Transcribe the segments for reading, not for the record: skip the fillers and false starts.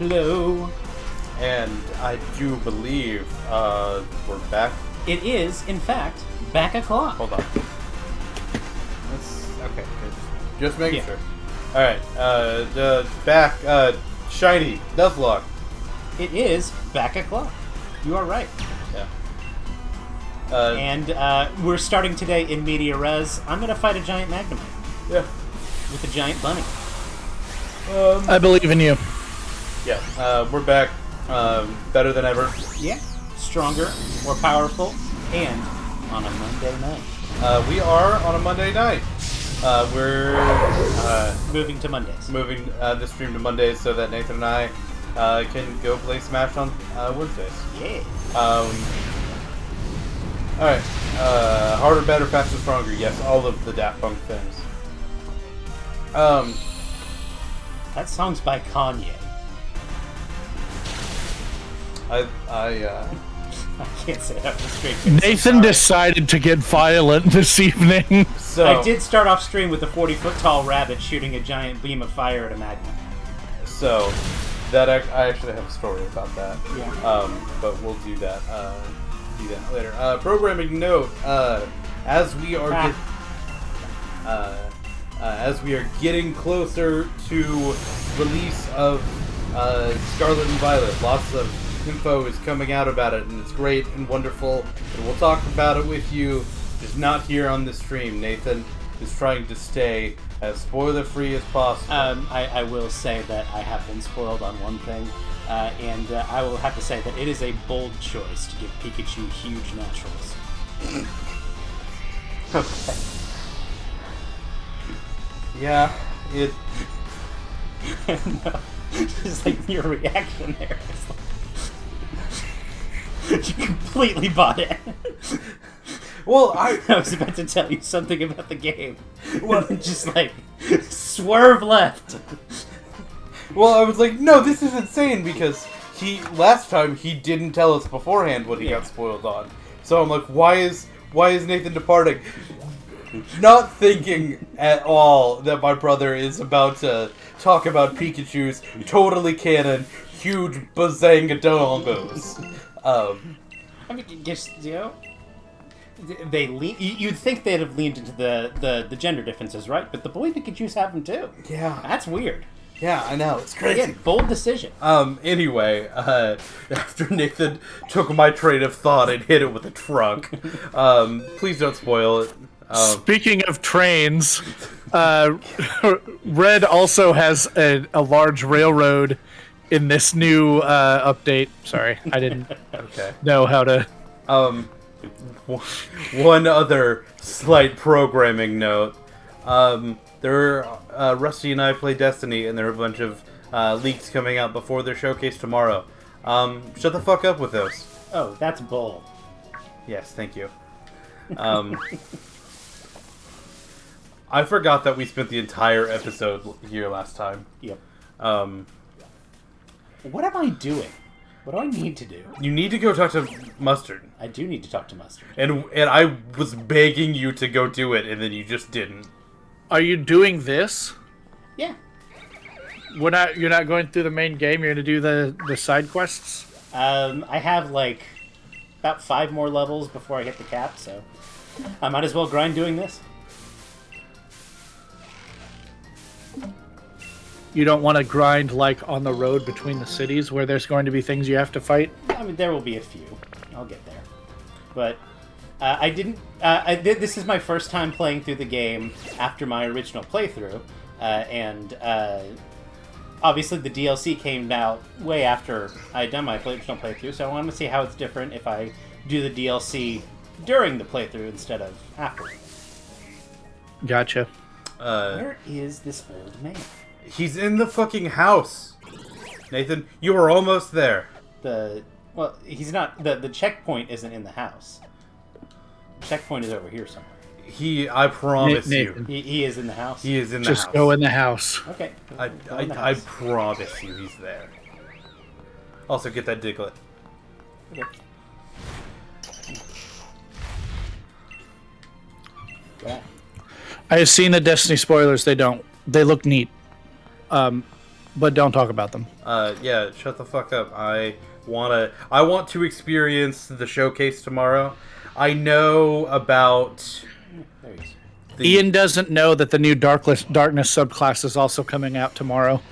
Hello. And I do believe we're back. It is, in fact, back o'clock. Hold on. Okay, good. Just making sure. Alright, back, Shiny, Nuzlocke. It is back o'clock. You are right. Yeah. And we're starting today in media res. I'm going to fight a giant Magnemite. Yeah. With a giant bunny. I believe in you. Yeah, we're back. Better than ever. Yeah. Stronger, more powerful, and on a Monday night. We are on a Monday night. We're moving to Mondays. Moving the stream to Mondays so that Nathan and I can go play Smash on Wednesdays. Yeah. Alright. Harder, better, faster, stronger. Yes, all of the Daft Punk things. That song's by Kanye. I can't say that with a straight face. Nathan decided to get violent this evening. So I did start off stream with a 40-foot tall rabbit shooting a giant beam of fire at a magnet. So that I actually have a story about that. Yeah. But we'll do that. Later. Programming note: as we are getting closer to release of Scarlet and Violet, lots of info is coming out about it, and it's great and wonderful. And we'll talk about it with you, just not here on the stream. Nathan is trying to stay as spoiler-free as possible. I will say that I have been spoiled on one thing, and I will have to say that it is a bold choice to give Pikachu huge naturals. Okay. Yeah, it... No, just like your reaction there. It's like... you completely bought it. Well, I was about to tell you something about the game. Well, just like, swerve left. Well, I was like, no, this is insane, because last time he didn't tell us beforehand what he got spoiled on. So I'm like, why is Nathan departing? Not thinking at all that my brother is about to talk about Pikachu's totally canon, huge bazangadongos. I mean, just, you know, you'd think they'd have leaned into the gender differences, right? But the boy Pikachus have them too. Yeah. That's weird. Yeah, I know. It's crazy. Again, bold decision. Anyway, after Nathan took my train of thought and hit it with a truck, please don't spoil it. Speaking of trains, Red also has a large railroad in this new update. Sorry, I didn't know how to... One other slight programming note. Rusty and I play Destiny, and there are a bunch of leaks coming out before their showcase tomorrow. Shut the fuck up with those. Oh, that's bold. Yes, thank you. I forgot that we spent the entire episode here last time. Yep. What am I doing? What do I need to do? You need to go talk to Mustard. I do need to talk to Mustard. And I was begging you to go do it, and then you just didn't. Are you doing this? Yeah. You're not going through the main game. You're going to do the side quests. I have like about 5 more levels before I hit the cap, so I might as well grind doing this. You don't want to grind like on the road between the cities where there's going to be things you have to fight? I mean, there will be a few. I'll get there. But I didn't... this is my first time playing through the game after my original playthrough. And obviously the DLC came out way after I had done my original playthrough, so I wanted to see how it's different if I do the DLC during the playthrough instead of after. Gotcha. Where is this old man? He's in the fucking house. Nathan, you were almost there. Well, he's not... The checkpoint isn't in the house. The checkpoint is over here somewhere. I promise Nathan. you. He is in the house? He is in the house. Just go in the house. Okay. I promise you he's there. Also, get that Diglett. Okay. Yeah. I have seen the Destiny spoilers. They look neat. but don't talk about them. Yeah, shut the fuck up. I want to experience the showcase tomorrow. I know about... There he is. Ian doesn't know that the new darkness subclass is also coming out tomorrow.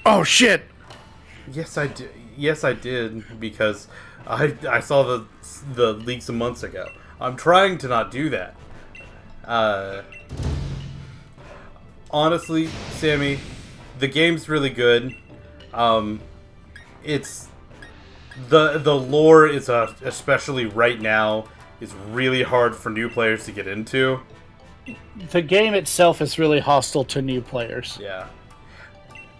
Oh shit! Yes, I did. Yes, I did, because I saw the leaks a months ago. I'm trying to not do that. Honestly, Sammy, the game's really good. It's the lore is especially right now is really hard for new players to get into. The game itself is really hostile to new players. Yeah.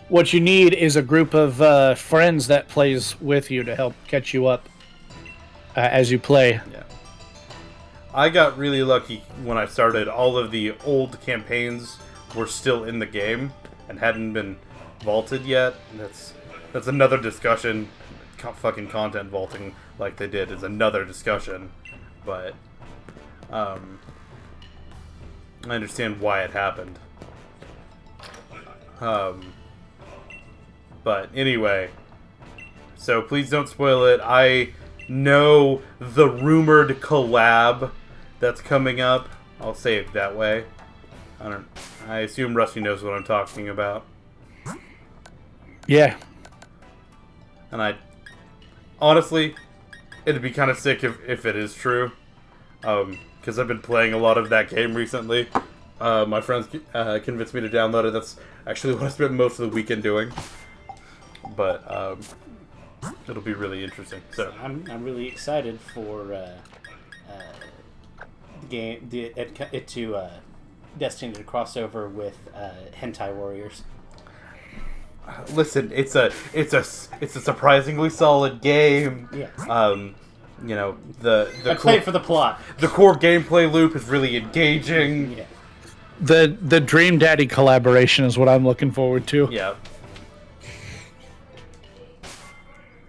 What you need is a group of friends that plays with you to help catch you up as you play. Yeah. I got really lucky when I started. All of the old campaigns were still in the game and hadn't been vaulted yet. That's another discussion. Fucking content vaulting like they did is another discussion. But I understand why it happened. But anyway, so please don't spoil it. I know the rumored collab that's coming up. I'll say it that way. I assume Rusty knows what I'm talking about. Yeah. And honestly, it'd be kind of sick if it is true. Because I've been playing a lot of that game recently. My friends convinced me to download it. That's actually what I spent most of the weekend doing. But it'll be really interesting. So I'm really excited for the game to Destiny to cross over with Hentai Warriors. Listen, it's a surprisingly solid game. Yeah. You know, the I play it for the plot. The core gameplay loop is really engaging. Yeah. The Dream Daddy collaboration is what I'm looking forward to. Yeah.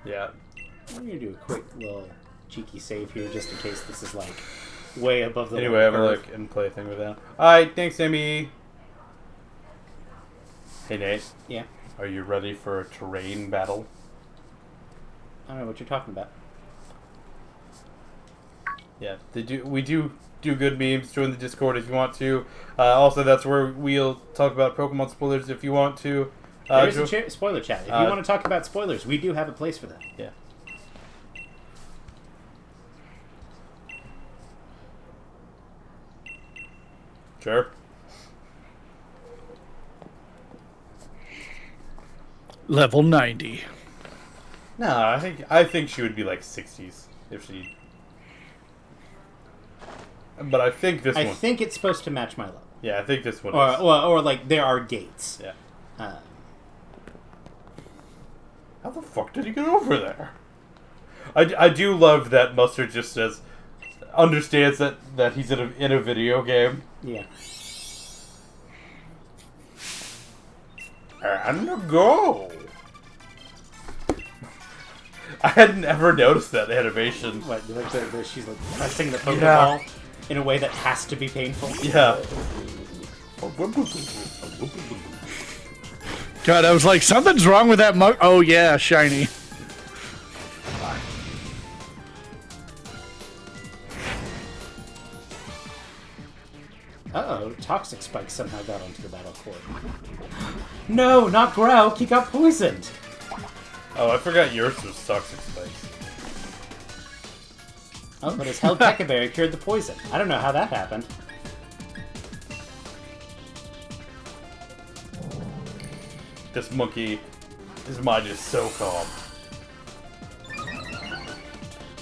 Yeah. I'm gonna do a quick little cheeky save here, just in case this is like way above the. Anyway, have a look and play a thing with that. Alright, thanks, Amy. Hey, Nate. Yeah. Are you ready for a terrain battle? I don't know what you're talking about. Yeah, we do good memes. Join the Discord if you want to. Also, that's where we'll talk about Pokemon spoilers if you want to. There's a spoiler chat. If you want to talk about spoilers, we do have a place for that. Yeah. Sure. Level 90. No, I think she would be like 60s if she. But I think this one. I think it's supposed to match my level. Yeah, I think this one. Or like there are gates. Yeah. How the fuck did he get over there? I do love that Mustard just understands that he's in a video game. Yeah. And go. I had never noticed that animation. What? She's like pressing the Pokeball in a way that has to be painful. Yeah. God, I was like, something's wrong with that mug. Oh yeah, shiny. Uh-oh, Toxic Spike somehow got onto the battle court. No, not Growl, he got poisoned! Oh, I forgot yours was Toxic Spikes. Oh, but his held Pecaberry cured the poison. I don't know how that happened. This monkey, his mind is so calm.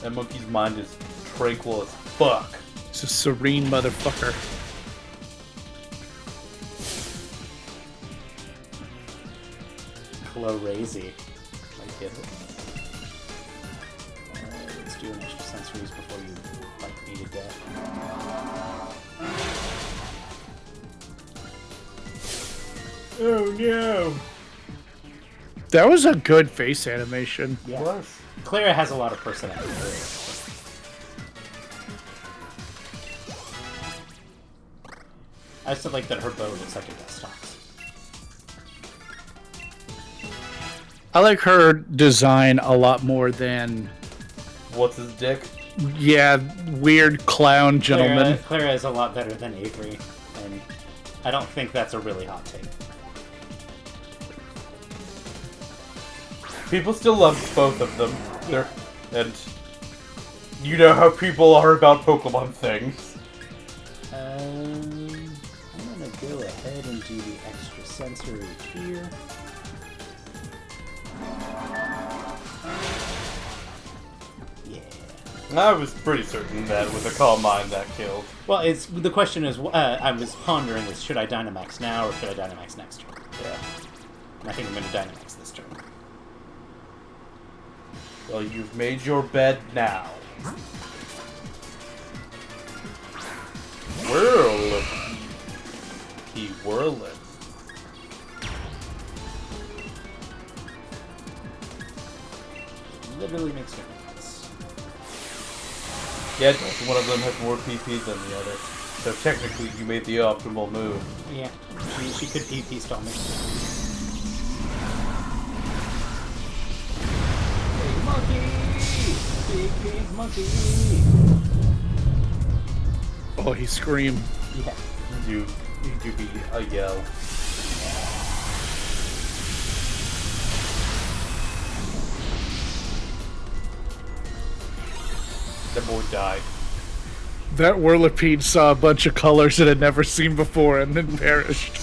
That monkey's mind is tranquil as fuck. It's a serene motherfucker. Clorazy. Like it. Let's do an extra sensories before you bite me to death. Oh no! That was a good face animation. Yeah. Klara has a lot of personality. I just like that her bow looks like a Dustox. I like her design a lot more than, What's his dick? yeah, weird clown gentleman. Clara is a lot better than Avery, and I don't think that's a really hot take. People still love both of them. And you know how people are about Pokemon things. I'm gonna go ahead and do the extra sensory here. Yeah. I was pretty certain that with a Calm Mind that killed. Well, the question is, I was pondering is, should I Dynamax now or should I Dynamax next turn? Yeah. And I think I'm gonna Dynamax this turn. Well, you've made your bed now. Whirl. He whirleth. Literally makes no difference. Yeah, one of them has more PP than the other. So technically you made the optimal move. Yeah, she could PP stall me. Big monkey! Big monkey! Oh, he screamed. Yeah. You do be a yell. The boy died. That Whirlipede saw a bunch of colors it had never seen before and then perished.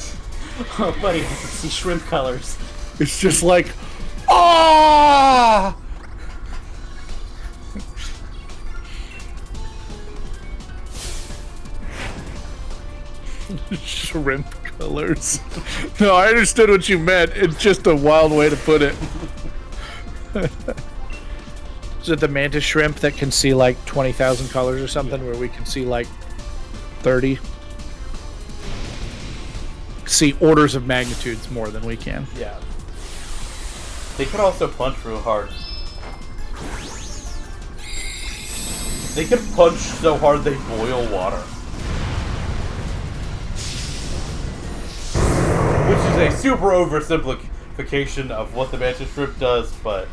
Oh, buddy, I can see shrimp colors. It's just like, ah! Shrimp colors. No, I understood what you meant. It's just a wild way to put it. Is it the mantis shrimp that can see like 20,000 colors or something, where we can see like 30? See orders of magnitudes more than we can. Yeah. They could also punch real hard. They could punch so hard they boil water. Which is a super oversimplification of what the mantis shrimp does, but...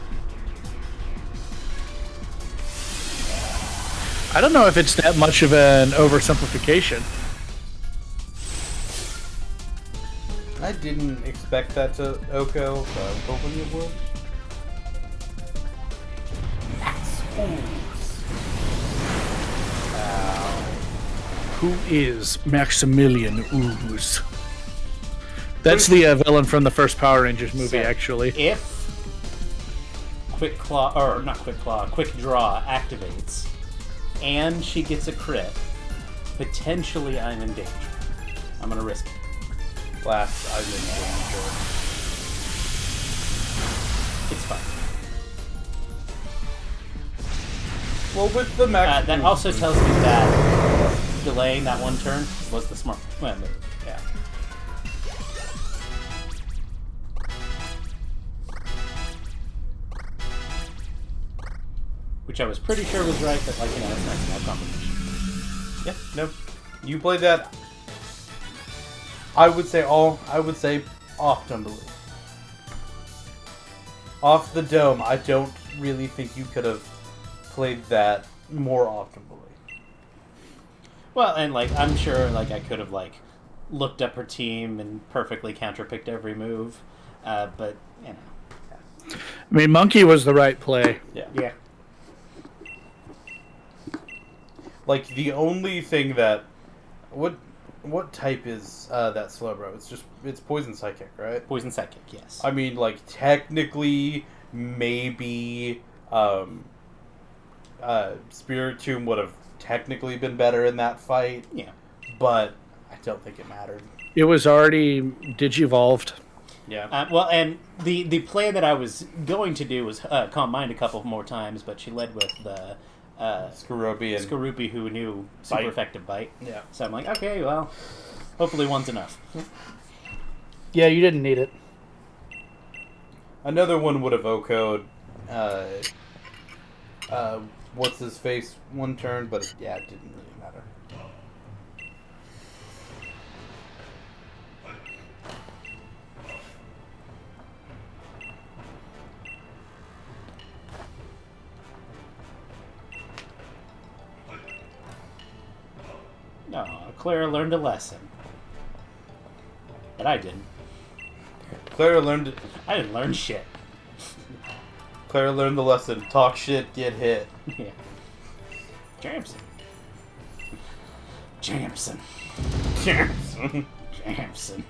I don't know if it's that much of an oversimplification. I didn't expect that to Oko, but I was hoping it would. Who is Maximilian Ooze? That's the villain from the first Power Rangers movie, actually. If Quick Claw, or not Quick Claw, Quick Draw activates, and she gets a crit, potentially I'm in danger. I'm gonna risk it. Last, I'm in danger. It's fine. Well, with the max... That also tells me that delaying that one turn was the smart move. Yeah. Which I was pretty sure was right, but like, you know, it's nice to have confirmation. Yeah, no. You played that... I would say optimally. Off the dome, I don't really think you could have played that more optimally. Well, and like, I'm sure like I could have like looked up her team and perfectly counterpicked every move, but you know. I mean, Monkey was the right play. Yeah. Yeah. Like, the only thing that... What type is that Slowbro? It's Poison Psychic, right? Poison Psychic, yes. I mean, like, technically, maybe Spiritomb would have technically been better in that fight. Yeah. But I don't think it mattered. It was already Digivolved. Yeah. Well, and the plan that I was going to do was Calm Mind a couple more times, but she led with the Skorupi, who knew super Bite. effective bite. Yeah. So I'm like, okay, well, hopefully one's enough. Yeah, you didn't need it. Another one would have OK'd what's his face one turn, but it didn't really matter. No, Klara learned a lesson. And I didn't. Klara learned. I didn't learn shit. Klara learned the lesson. Talk shit, get hit. Yeah. Jamson. Jamson. Jamson. Jamson.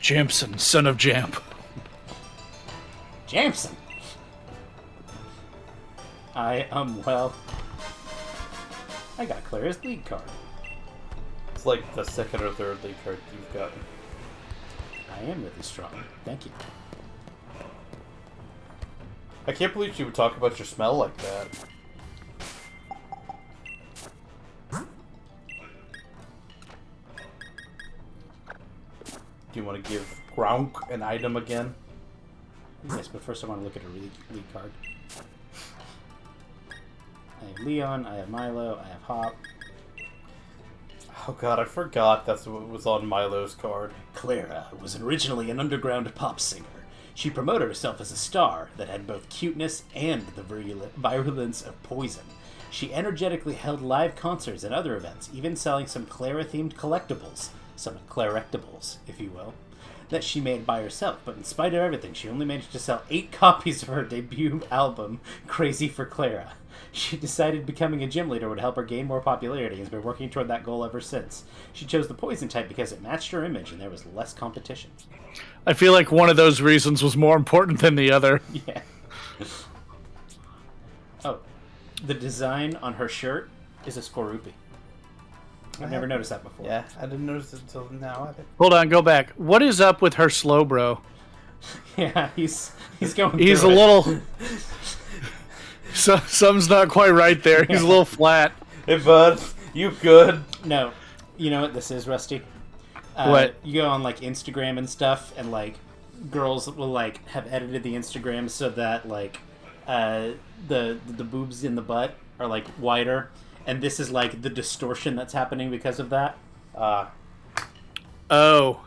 Jamson, son of Jamp. Jamson. Well, I got Klara's lead card. It's like the second or third league card you've gotten. I am really strong. Thank you. I can't believe you would talk about your smell like that. Do you want to give Grounk an item again? Yes, but first I want to look at a lead card. I have Leon, I have Milo, I have Hop. Oh god, I forgot that's what was on Milo's card. Klara was originally an underground pop singer. She promoted herself as a star that had both cuteness and the virulence of poison. She energetically held live concerts and other events, even selling some Klara-themed collectibles, some Klarectables, if you will, that she made by herself. But in spite of everything, she only managed to sell 8 copies of her debut album, Crazy for Klara. She decided becoming a gym leader would help her gain more popularity and has been working toward that goal ever since. She chose the poison type because it matched her image and there was less competition. I feel like one of those reasons was more important than the other. Yeah. Oh, the design on her shirt is a Skorupi. I've never noticed that before. Yeah, I didn't notice it until now either. Hold on, go back. What is up with her slow bro? Yeah, he's going. He's a through it. little. Something's not quite right there. He's a little flat. Hey bud, you good? No, you know what this is, Rusty? What? You go on like Instagram and stuff, and like girls will like have edited the Instagram so that like the boobs in the butt are like wider, and this is like the distortion that's happening because of that. Oh.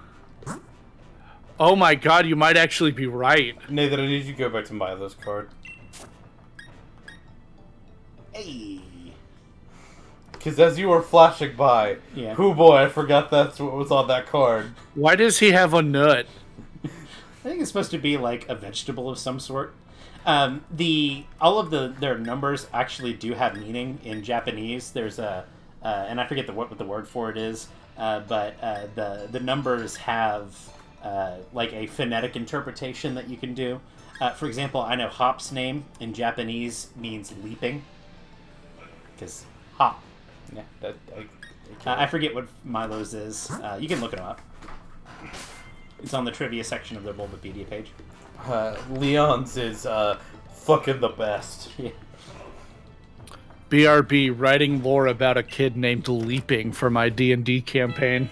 Oh my god, you might actually be right. Nathan, I need you to go back to Milo's card. Hey. Because as you were flashing by, Yeah. hoo boy, I forgot that's what was on that card. Why does he have a nut? I think it's supposed to be like a vegetable of some sort. All of their numbers actually do have meaning in Japanese. There's and I forget what the word for it is, but the numbers have like a phonetic interpretation that you can do. For example, I know Hop's name in Japanese means leaping, because Hop. Yeah, I forget what Milo's is. You can look it up. It's on the trivia section of their Bulbapedia page. Leon's is fucking the best. Yeah. BRB, writing lore about a kid named Leaping for my D&D campaign.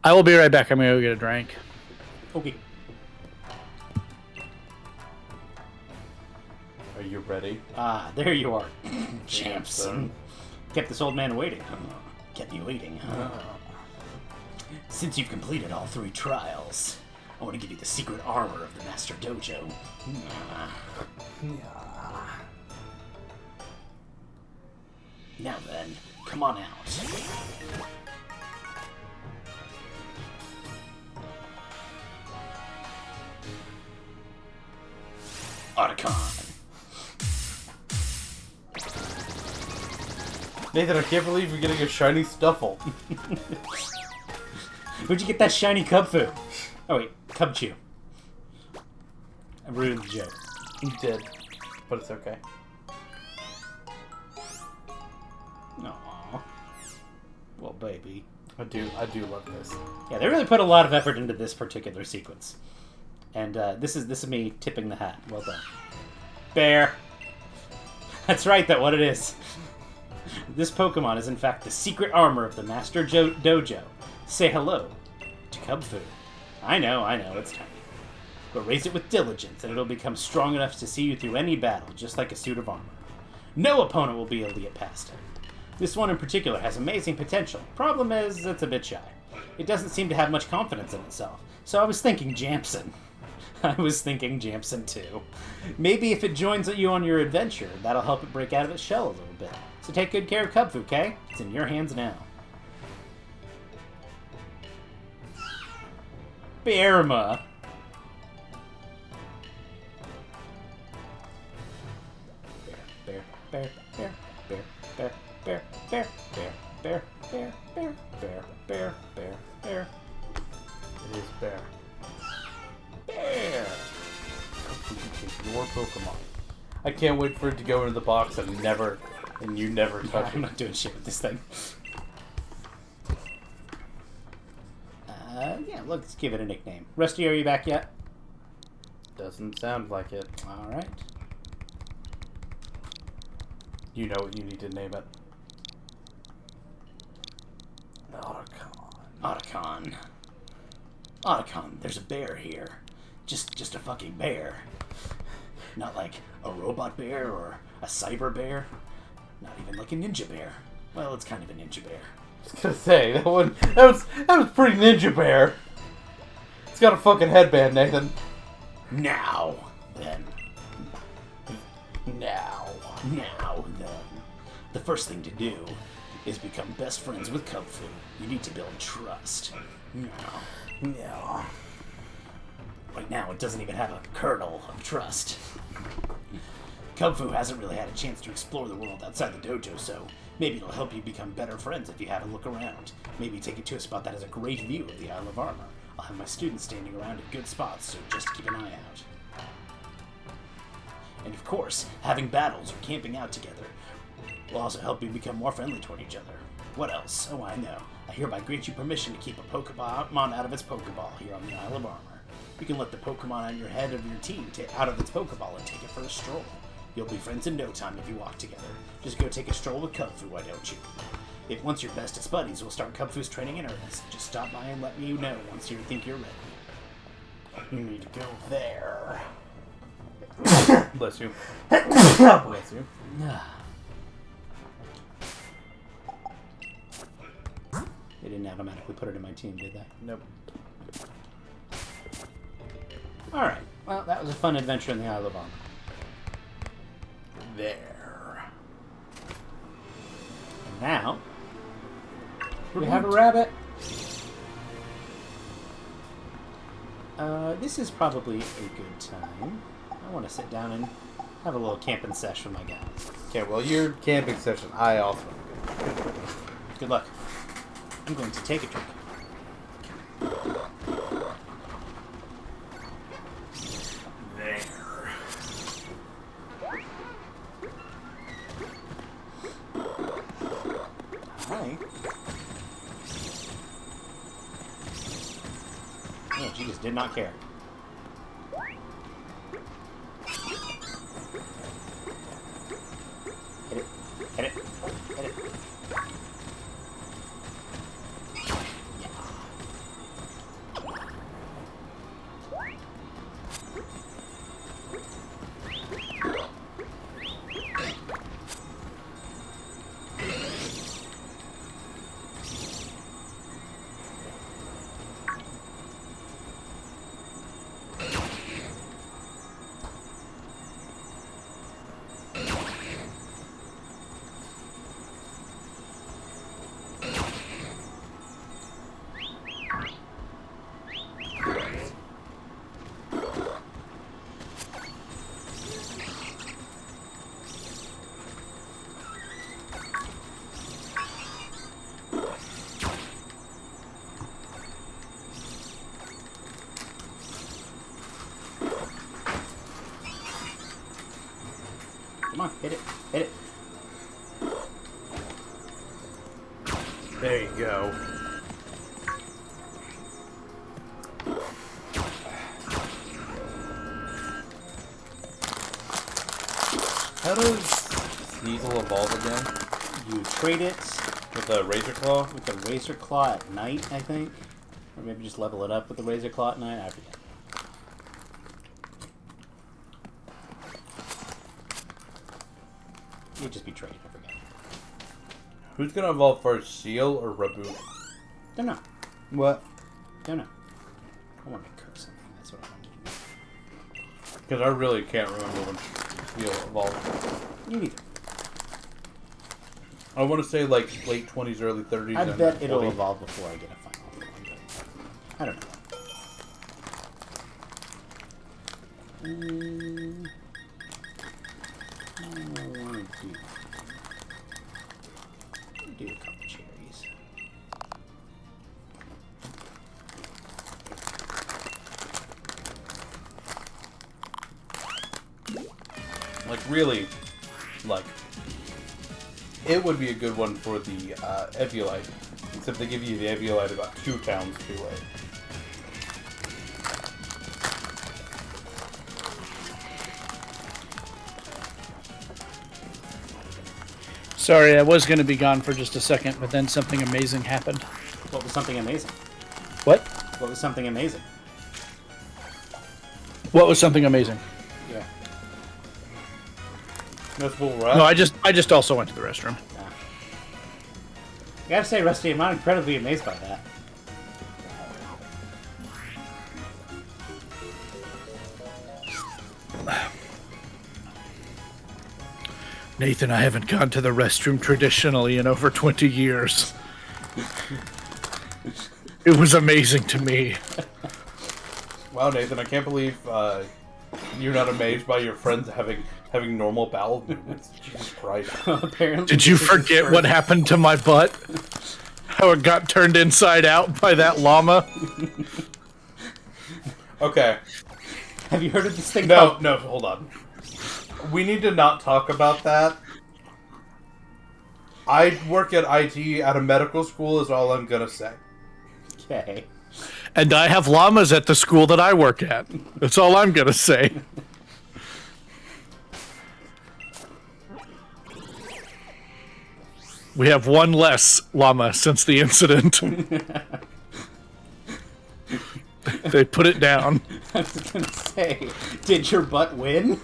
I will be right back. I'm going to go get a drink. Okay. Are you ready? Ah, there you are, Jamson. Kept this old man waiting. Kept me waiting, huh? Since you've completed all 3 trials, I want to give you the secret armor of the Master Dojo. Now then, come on out. Otacon. Nathan, I can't believe you're getting a shiny Stuffle. Where'd you get that shiny Cubfu? Oh wait, Cubchew. I ruined the joke. You did, but it's okay. Aww. Well, baby. I do love this. Yeah, they really put a lot of effort into this particular sequence. And this is me tipping the hat. Well done. Bear. That's right, that's what it is. This Pokemon is in fact the secret armor of the Master Dojo. Say hello to Cubfu. I know, it's tiny. But raise it with diligence and it'll become strong enough to see you through any battle, just like a suit of armor. No opponent will be able to get past it. This one in particular has amazing potential. Problem is, it's a bit shy. It doesn't seem to have much confidence in itself. So I was thinking Jamson. I was thinking Jamson too. Maybe if it joins you on your adventure, that'll help it break out of its shell a little bit. So take good care of Cubfu, okay? It's in your hands now. Bearma. Bear, bear, bear, bear, bear, bear, bear, bear, bear, bear, bear, bear, bear, bear. It is bear. Bear. Your Pokemon. I can't wait for it to go into the box and you never touch I'm it. not doing shit with this thing. Yeah, let's give it a nickname. Rusty, are you back yet? Doesn't sound like it. Alright. You know what you need to name it. Otacon. Otacon. Otacon, there's a bear here. Just a fucking bear. Not like a robot bear or a cyber bear. Not even like a ninja bear. Well, it's kind of a ninja bear. I was gonna say, that was pretty Ninja Bear. It's got a fucking headband, Nathan. Now, then. Now. Now, then. The first thing to do is become best friends with Cubfu. You need to build trust. Now. Yeah. Right now, it doesn't even have a kernel of trust. Cubfu hasn't really had a chance to explore the world outside the dojo, so maybe it'll help you become better friends if you have a look around. Maybe take it to a spot that has a great view of the Isle of Armor. I'll have my students standing around at good spots, so just keep an eye out. And of course, having battles or camping out together will also help you become more friendly toward each other. What else? Oh, I know. I hereby grant you permission to keep a Pokemon out of its Pokeball here on the Isle of Armor. You can let the Pokemon on your head of your team out of its Pokeball and take it for a stroll. You'll be friends in no time if you walk together. Just go take a stroll with Cubfu, why don't you? If once you're bestest buddies, we'll start Cubfu's training in earnest. Just stop by and let me know once you think you're ready. You need to go there. Bless you. Bless you. They didn't automatically put it in my team, did they? Nope. Alright, well, that was a fun adventure in the Isle of Armor. There. And now, we have a rabbit. This is probably a good time. I want to sit down and have a little camping sesh with my guys. Okay, well, your camping session, I also. Good luck. I'm going to take a drink. There. Hi. Oh, she just did not care. Hit it. Hit it. Hit it. Come on, hit it. Hit it. There you go. How does Sneasel evolve again? You trade it With a Razor Claw? with the Razor Claw at night, I think. Or maybe just level it up with the Razor Claw at night. I forget. You'd just be traded, I forget. Who's gonna evolve first, Seal or Raboot? Don't know. What? Don't know. I want to cook something. That's what I want to do. Because I really can't remember when Steel evolved. Me neither. I want to say like late 20s, early 30s. I and bet it'll 40. evolve before I get a final one. But I don't know. I want to do a couple cherries. Like really, like it would be a good one for the Eviolite, except they give you the Eviolite about 2 towns too late. Sorry, I was going to be gone for just a second, but then something amazing happened. What was something amazing? What? What was something amazing? What was something amazing? Yeah. Notable Rat? No, I just also went to the restroom. I gotta say, Rusty, I'm not incredibly amazed by that. Nathan, I haven't gone to the restroom traditionally in over 20 years. It was amazing to me. Wow, Nathan, I can't believe you're not amazed by your friends having normal bowel movements. Jesus Christ. Apparently, Did you this is his forget first- what happened to my butt? How it got turned inside out by that llama? Okay. Have you heard of this thing No, called... no, hold on. We need to not talk about that. I work at IT at a medical school is all I'm gonna say. Okay. And I have llamas at the school that I work at. That's all I'm gonna say. We have one less llama since the incident. They put it down. I was gonna say, did your butt win?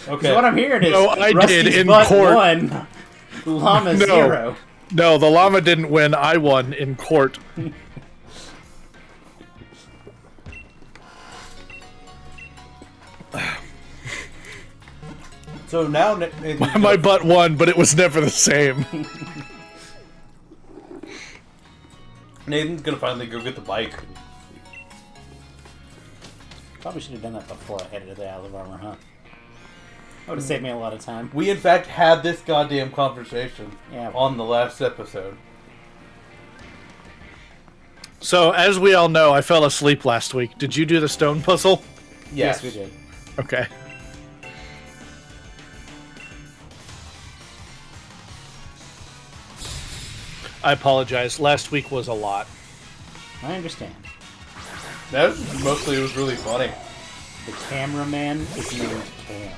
Okay. What I'm hearing is No, I Rusty's did in butt court. 1, llama No. 0. No, the llama didn't win. I won in court. So now Nathan's My butt won, but it was never the same. Nathan's gonna finally go get the bike. Probably should have done that before I edited the Isle of Armor, huh? That would have saved me a lot of time. We in fact had this goddamn conversation Yeah. on the last episode. So, as we all know, I fell asleep last week. Did you do the stone puzzle? Yes, we did. Okay. I apologize. Last week was a lot. I understand. That was mostly it was really funny. The cameraman is named Cam.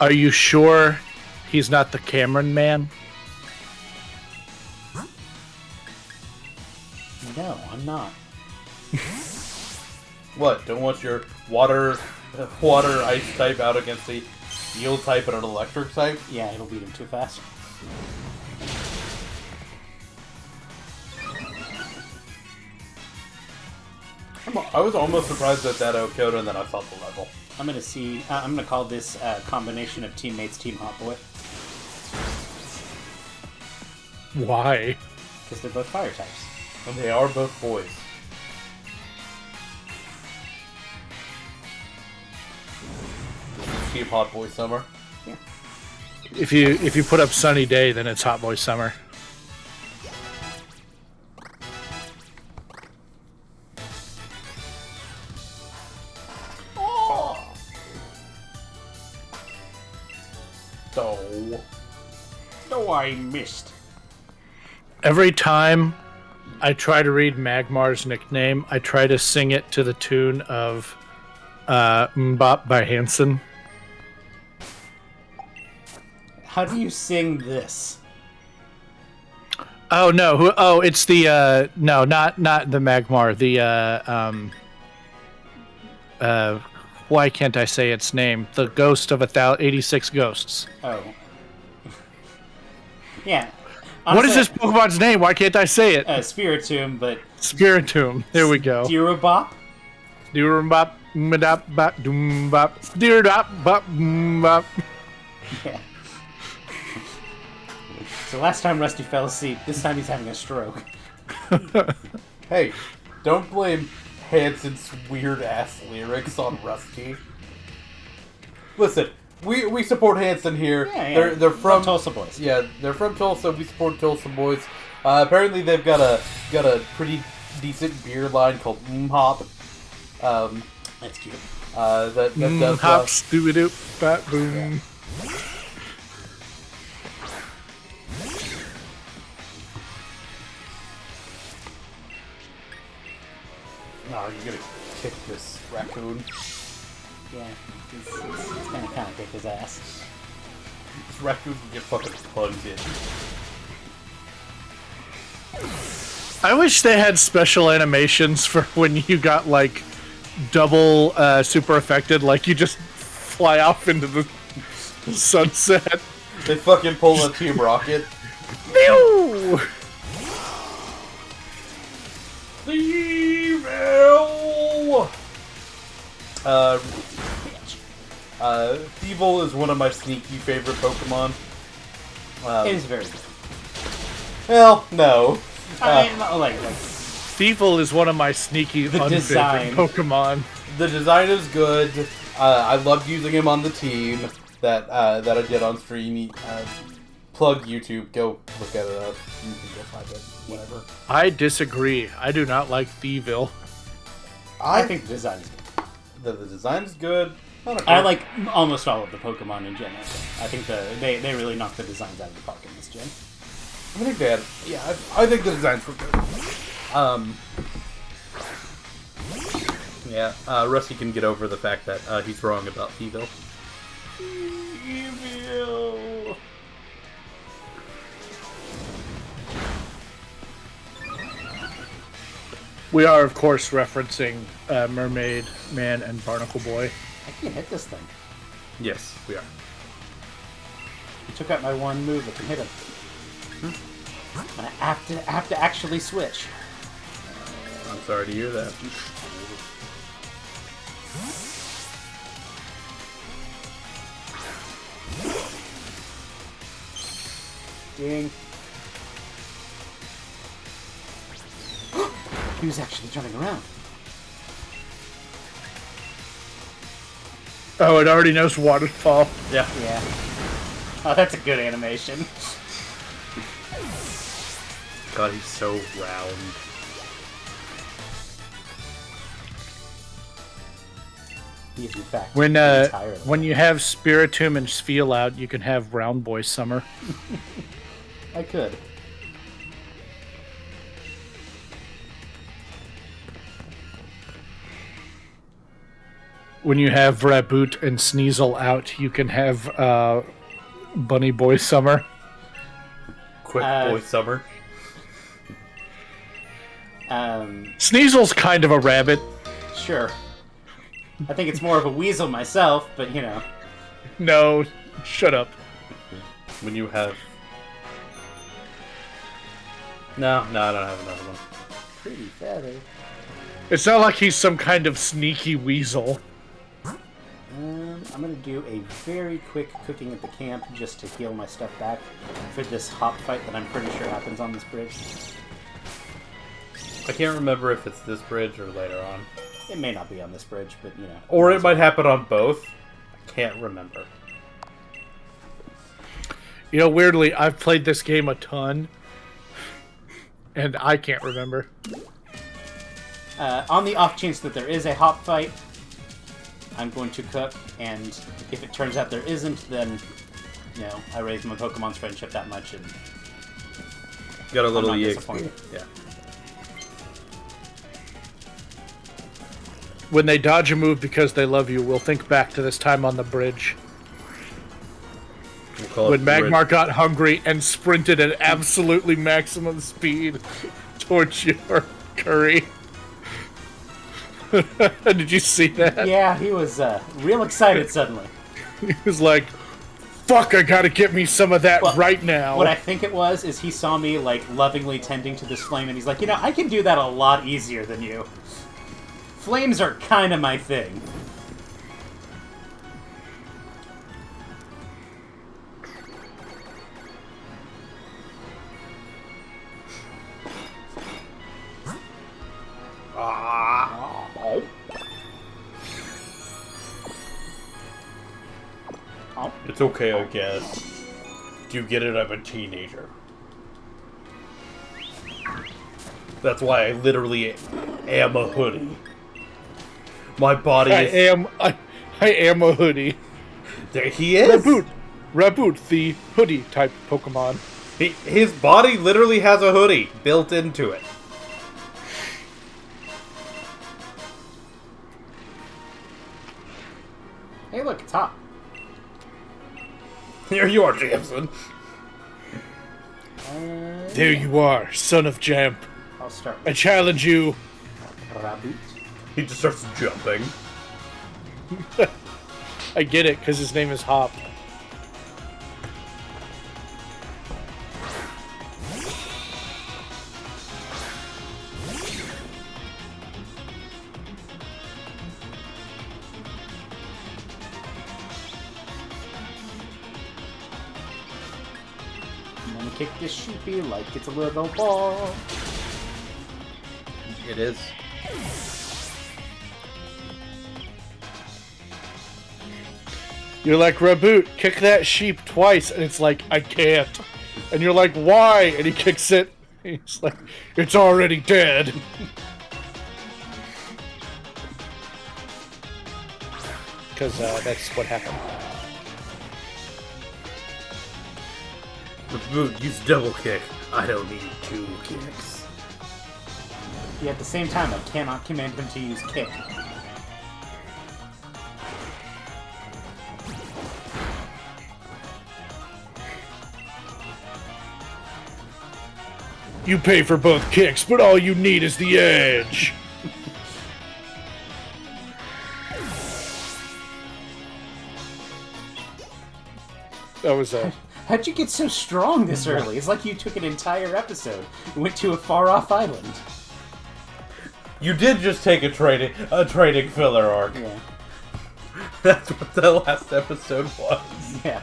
Are you sure he's not the Cameron man? No, I'm not. What? Don't want your water ice type out against a steel type and an electric type? Yeah, it'll beat him too fast. I was almost surprised that that outkilled and then I thought the level. I'm gonna see. I'm gonna call this combination of teammates Team Hot Boy Why? because they're both fire types. And they are both boys. Keep Hot Boy Summer. Yeah. If you put up Sunny Day, then it's Hot Boy Summer. No, I missed. Every time I try to read Magmar's nickname, I try to sing it to the tune of Mbop by Hanson. How do you sing this? Oh no! Oh, it's the no, not the Magmar. Why can't I say its name? The Ghost of 86 Ghosts. Oh. Yeah. What is this Pokemon's name? Why can't I say it? Spiritomb, but Spiritomb. There we go. Dirobop? Dirobop, madop, bop, doom, bop, dirobop, bop, bop. Yeah. So last time Rusty fell asleep, this time he's having a stroke. Hey, don't blame Hanson's weird-ass lyrics on Rusty. Listen, we support Hanson here. Yeah. They're from Tulsa boys. Yeah, they're from Tulsa. We support Tulsa boys. Apparently, they've got a pretty decent beer line called Hop. That's cute. That does hop, stupid, bat, boom. Yeah. Oh, you're gonna kick this raccoon. Yeah, it's gonna kind of kick his ass. This raccoon can get fucking plugged in. I wish they had special animations for when you got, like, double super affected, like you just fly off into the sunset. They fucking pull a Team Rocket. Pew! Evil! Thievul is one of my sneaky favorite Pokemon. It is very good. Well, no. I mean, like Thievul is one of my sneaky, unfavorite design. Pokemon. The design is good. I loved using him on the team that I did on stream. Plug YouTube. Go look at it up. You can go find it. Whatever. I disagree. I do not like Thievul. I think the design is good. The design is good. I like almost all of the Pokemon in Gen 8. I think they really knocked the designs out of the park in this gen. I think they had. Yeah, I think the designs were good. Yeah, Rusty can get over the fact that he's wrong about Thievul. Evil. We are, of course, referencing Mermaid Man and Barnacle Boy. I can't hit this thing. Yes, we are. He took out my one move that can hit him. And I have to actually switch. I'm sorry to hear that. Ding. He was actually turning around. Oh, it already knows Waterfall. Yeah. Yeah. Oh, that's a good animation. God, he's so round. He is, in fact, When entirely. when you have Spiritomb and Spheal out, you can have Round Boy Summer. I could. When you have Raboot and Sneasel out, you can have Bunny Boy Summer. Quick boy summer. Sneasel's kind of a rabbit. Sure. I think it's more of a weasel myself, but you know. No, shut up. When you have... No, I don't have another one. Pretty feather. It's not like he's some kind of sneaky weasel. I'm gonna do a very quick cooking at the camp just to heal my stuff back for this hop fight that I'm pretty sure happens on this bridge. I can't remember if it's this bridge or later on. It may not be on this bridge, but you know. Or it might happen on both. I can't remember. You know, weirdly, I've played this game a ton, and I can't remember. On the off chance that there is a hop fight, I'm going to cook, and if it turns out there isn't, then, you know, I raise my Pokemon's friendship that much, and Got a little I'm not EXP. disappointed. Yeah. When they dodge a move because they love you, we'll think back to this time on the bridge. We'll call it When the Magmar got hungry and sprinted at absolutely maximum speed towards your curry. Did you see that? yeah, he was real excited suddenly. He was like, fuck, I gotta get me some of that Well, right now. What I think it was is he saw me, like, lovingly tending to this flame, and he's like, you know, I can do that a lot easier than you. Flames are kind of my thing. It's okay, I guess. Do you get it? I'm a teenager. That's why I literally am a hoodie. My body is... I am a hoodie. There he is! Raboot, the hoodie type Pokemon. His body literally has a hoodie built into it. Hey, look, it's hot. Here you are, Jamson. There you are, son of Jamp. I'll start I with challenge you. Raboot. He just starts jumping. I get it, because his name is Hop. I'm gonna kick this sheepy like it's a little ball. It is. You're like, Raboot, kick that sheep twice, and it's like, I can't. And you're like, why? And he kicks it. He's like, it's already dead. Because that's what happened. Use double kick. I don't need 2 kicks. Yeah, at the same time, I cannot command him to use kick. You pay for both kicks, but all you need is the edge. That was a... How'd you get so strong this early? It's like you took an entire episode and went to a far-off island. You did just take a trading filler arc. Yeah. That's what the last episode was. Yeah.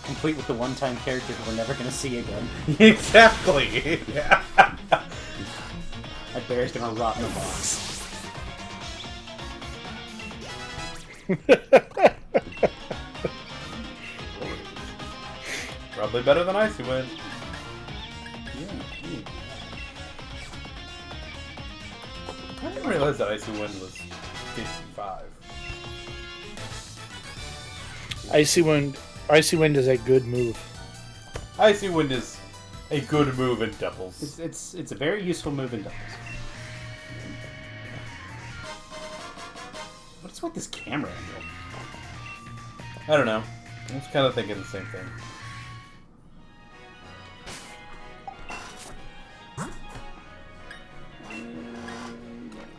Complete with the one-time character that we're never gonna see again. Exactly. Yeah. That bear's gonna rot in a box. Probably better than Icy Wind. Yeah. I didn't realize that Icy Wind was 55. Icy Wind is a good move. Icy Wind is a good move in doubles. It's a very useful move in doubles. What is with this camera angle? I don't know. I was kind of thinking the same thing.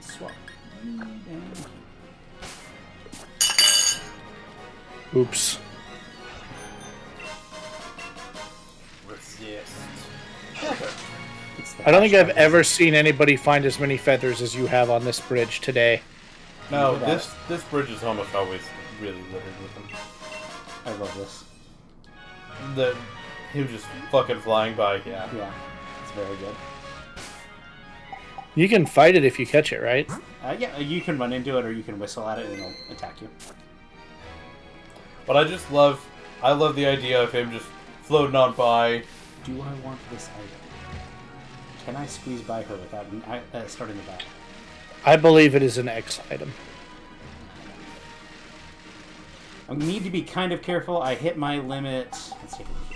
Swap. Oops. Resist. I don't think I've ever seen anybody find as many feathers as you have on this bridge today. No, this bridge is almost always really littered with them. I love this. Him just fucking flying by, yeah. Yeah, it's very good. You can fight it if you catch it, right? Yeah, you can run into it or you can whistle at it and it'll attack you. But I love the idea of him just floating on by. Do I want this item? Can I squeeze by her without starting the battle? I believe it is an X item. I need to be kind of careful. I hit my limit. Let's take a look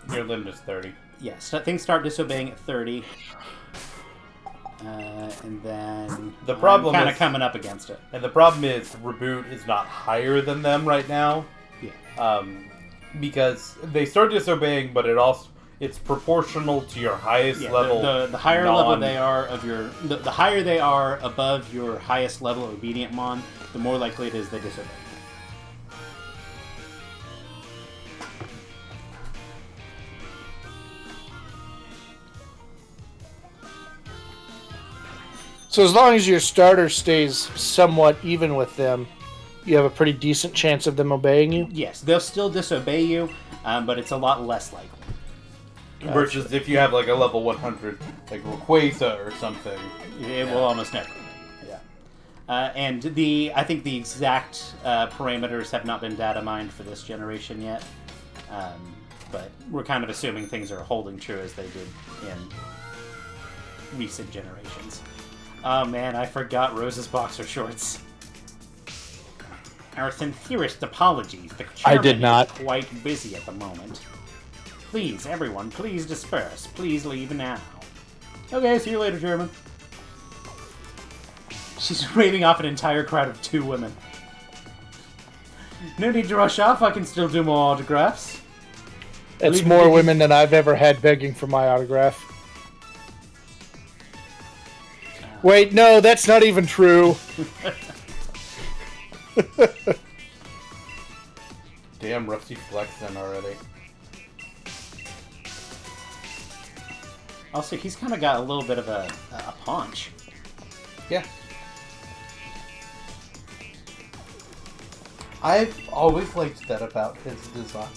here. Your limit is 30. Yeah, things start disobeying at 30. And then The problem kind is of coming up against it. And the problem is, Reboot is not higher than them right now. Yeah. Because they start disobeying, but It's proportional to your highest Yeah, level. the higher level they are of your... The higher they are above your highest level of obedient mon, the more likely it is they disobey. So as long as your starter stays somewhat even with them, you have a pretty decent chance of them obeying you? Yes, they'll still disobey you, but it's a lot less likely. Versus if you have like a level 100, like Rayquaza or something. It will almost never. Yeah. And I think the exact parameters have not been data mined for this generation yet. But we're kind of assuming things are holding true as they did in recent generations. Oh man, I forgot Rose's boxer shorts. Our sincerest apologies. The I did chairman not. is quite busy at the moment. Please, everyone, please disperse. Please leave now. Okay, see you later, Chairman. She's waving off an entire crowd of 2 women. No need to rush off. I can still do more autographs. It's Leave more the- women than I've ever had begging for my autograph. Wait, no, that's not even true. Damn, Rusty flexing already. Also, he's kind of got a little bit of a paunch. Yeah. I've always liked that about his design.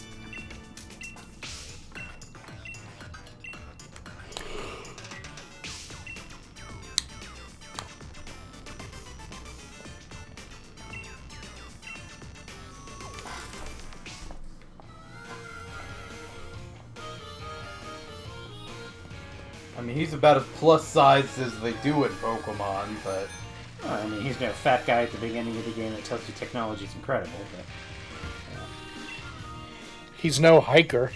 I mean, he's about as plus size as they do in Pokemon, but... Well, I mean, he's got a fat guy at the beginning of the game that tells you technology is incredible, but... He's no hiker.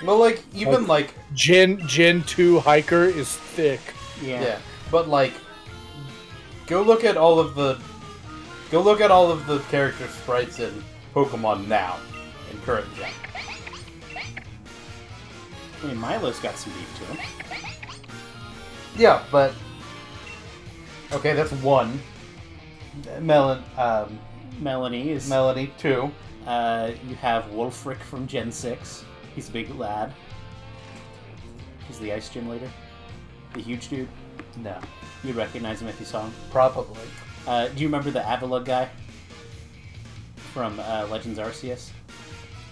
Well, like, even, like... Gen 2 hiker is thick. Yeah, but, like... Go look at all of the character sprites in Pokemon now, in current gen. I mean, Milo's got some beef to him. Yeah, but... Okay, that's 1. Melanie is... Melanie, 2. you have Wolfric from Gen 6. He's a big lad. He's the ice gym leader. The huge dude. No. You'd recognize him if you saw him. Probably. Do you remember the Avila guy? From Legends Arceus?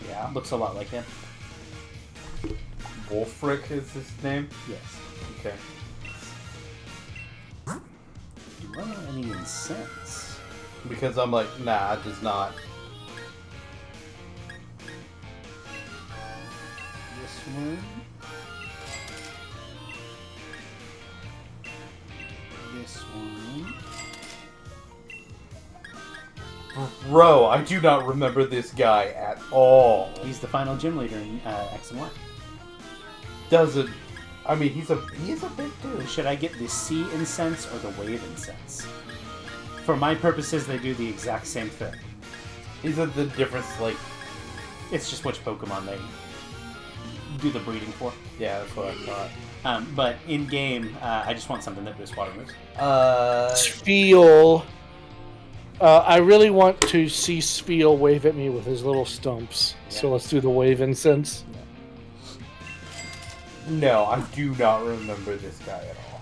Yeah. Looks a lot like him. Wolfric is his name? Yes. Okay. Do I know any incense? Because I'm like, nah, it does not. This one. This one. Bro, I do not remember this guy at all. He's the final gym leader in X and Y. Doesn't... I mean, he's a big dude. Should I get the sea incense or the wave incense? For my purposes, they do the exact same thing. Isn't the difference, like... It's just which Pokemon they do the breeding for. Yeah, that's what I thought. But in game, I just want something that boosts water moves. Spiel. I really want to see Spiel wave at me with his little stumps. Yeah. So let's do the wave incense. No, I do not remember this guy at all.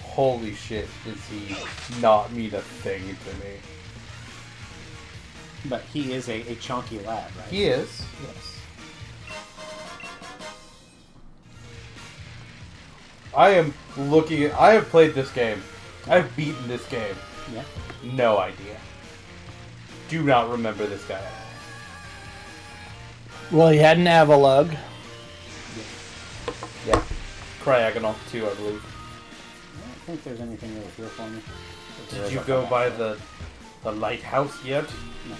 Holy shit, does he not mean a thing to me. But he is a chunky lad, right? He is, yes. I have played this game. I've beaten this game. Yeah. No idea. Do not remember this guy at all. Well, he had an Avalugg. Yeah. Cryogonal too, I believe. I don't think there's anything over here for me. Did you go by the lighthouse yet? Not yet.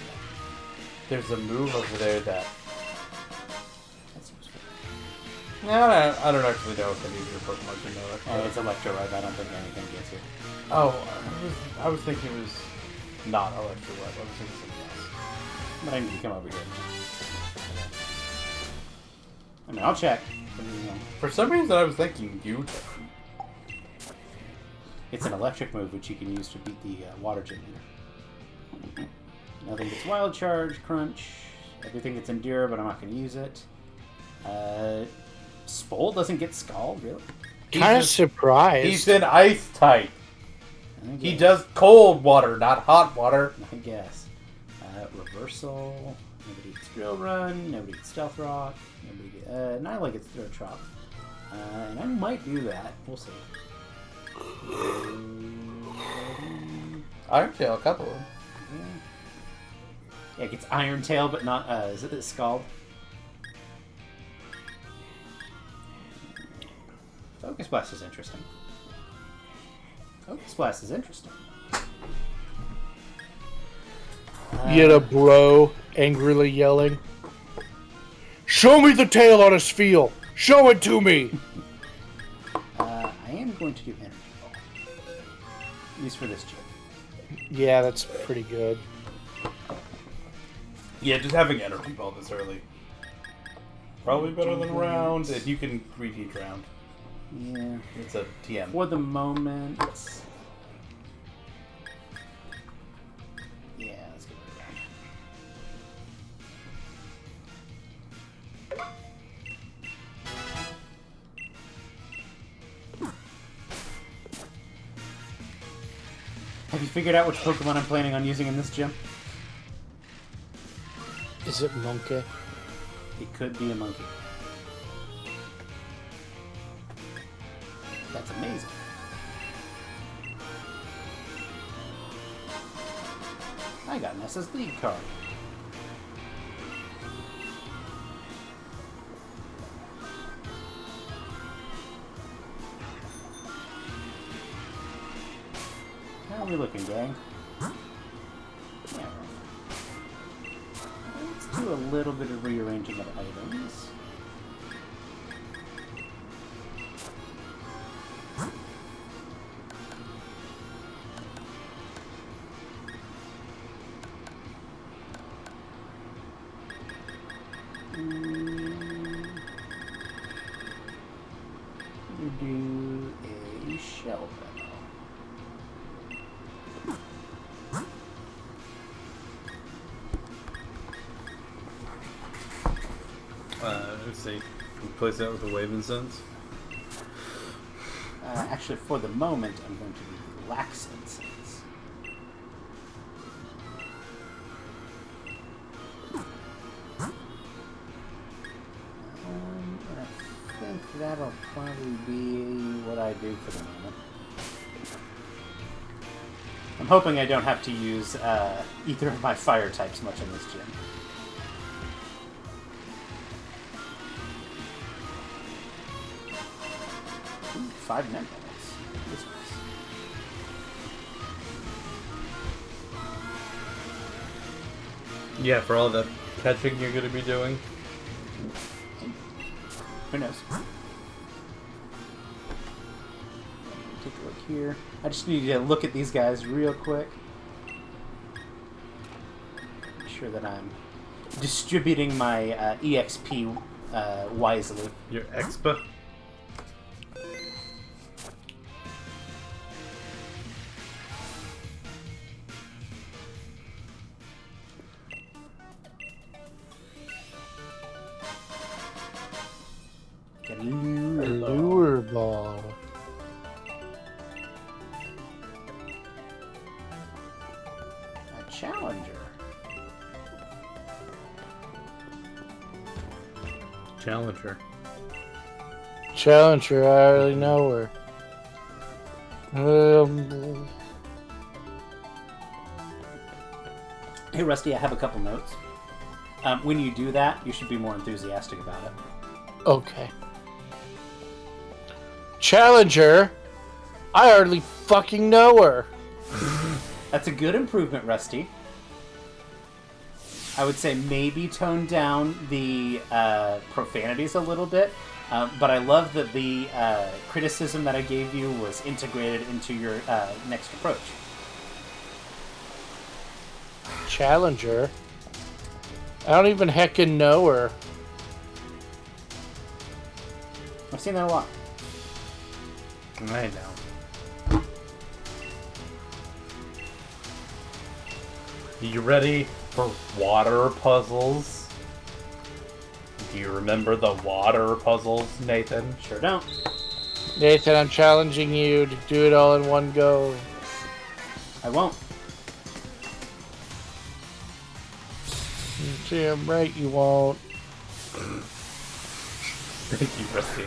There's a move over there that... That's useful. I don't actually know if any of your Pokemon can know that. It's Electroweb. I don't think anything gets you. Oh, I was thinking it was not Electroweb. I was thinking something else. But I need to come over here. I mean, I'll check. For some reason, I was thinking you. It's an electric move which you can use to beat the water gym leader. Nothing gets wild charge, crunch. Everything gets endure, but I'm not going to use it. Spole doesn't get scald, really? Kind of surprised. He's an ice type. I He guess. does cold water, not hot water. I guess. Reversal. Nobody gets drill run. Nobody gets stealth rock. Nobody gets. Nyla gets throw chop. And I might do that. We'll see. Iron Tail, a couple of them. Yeah, it gets Iron Tail, but not. Is it Scald? Focus Blast is interesting. Focus Blast is interesting. Yet a bro angrily yelling, "Show me the tail on his field! Show it to me!" I am going to do Energy Ball. At least for this gym. Yeah, that's pretty good. Yeah, just having Energy Ball this early. Probably better than round, and you can read each round. Yeah. It's a TM. For the moment. Yeah, let's get rid of that. Have you figured out which Pokemon I'm planning on using in this gym? Is it Monkey? It could be a monkey. That's amazing. I got Nessa's lead card. How are we looking, gang? Yeah. Let's do a little bit of rearranging of items. We do a shell battle. Let's see. Replace that with a wave incense. Actually, for the moment, I'm going to do Lax Incense. And I think that'll probably be what I do for the moment. I'm hoping I don't have to use either of my fire types much in this gym. Ooh, 5 net balls. This one's. Yeah, for all that catching you're going to be doing. Who knows? Take a look here. I just need to look at these guys real quick. Make sure that I'm distributing my EXP wisely. Your expa. Get a lure ball. Lure ball. A challenger. Challenger. Challenger, I already know her. Hey, Rusty, I have a couple notes. When you do that, you should be more enthusiastic about it. Okay. Challenger, I hardly fucking know her. That's a good improvement, Rusty. I would say maybe tone down the profanities a little bit, but I love that the criticism that I gave you was integrated into your next approach. Challenger? I don't even heckin' know her. I've seen that a lot. I know. You ready for water puzzles? Do you remember the water puzzles, Nathan? Sure don't. Nathan, I'm challenging you to do it all in one go. I won't. Damn right you won't. Thank you, Rusty.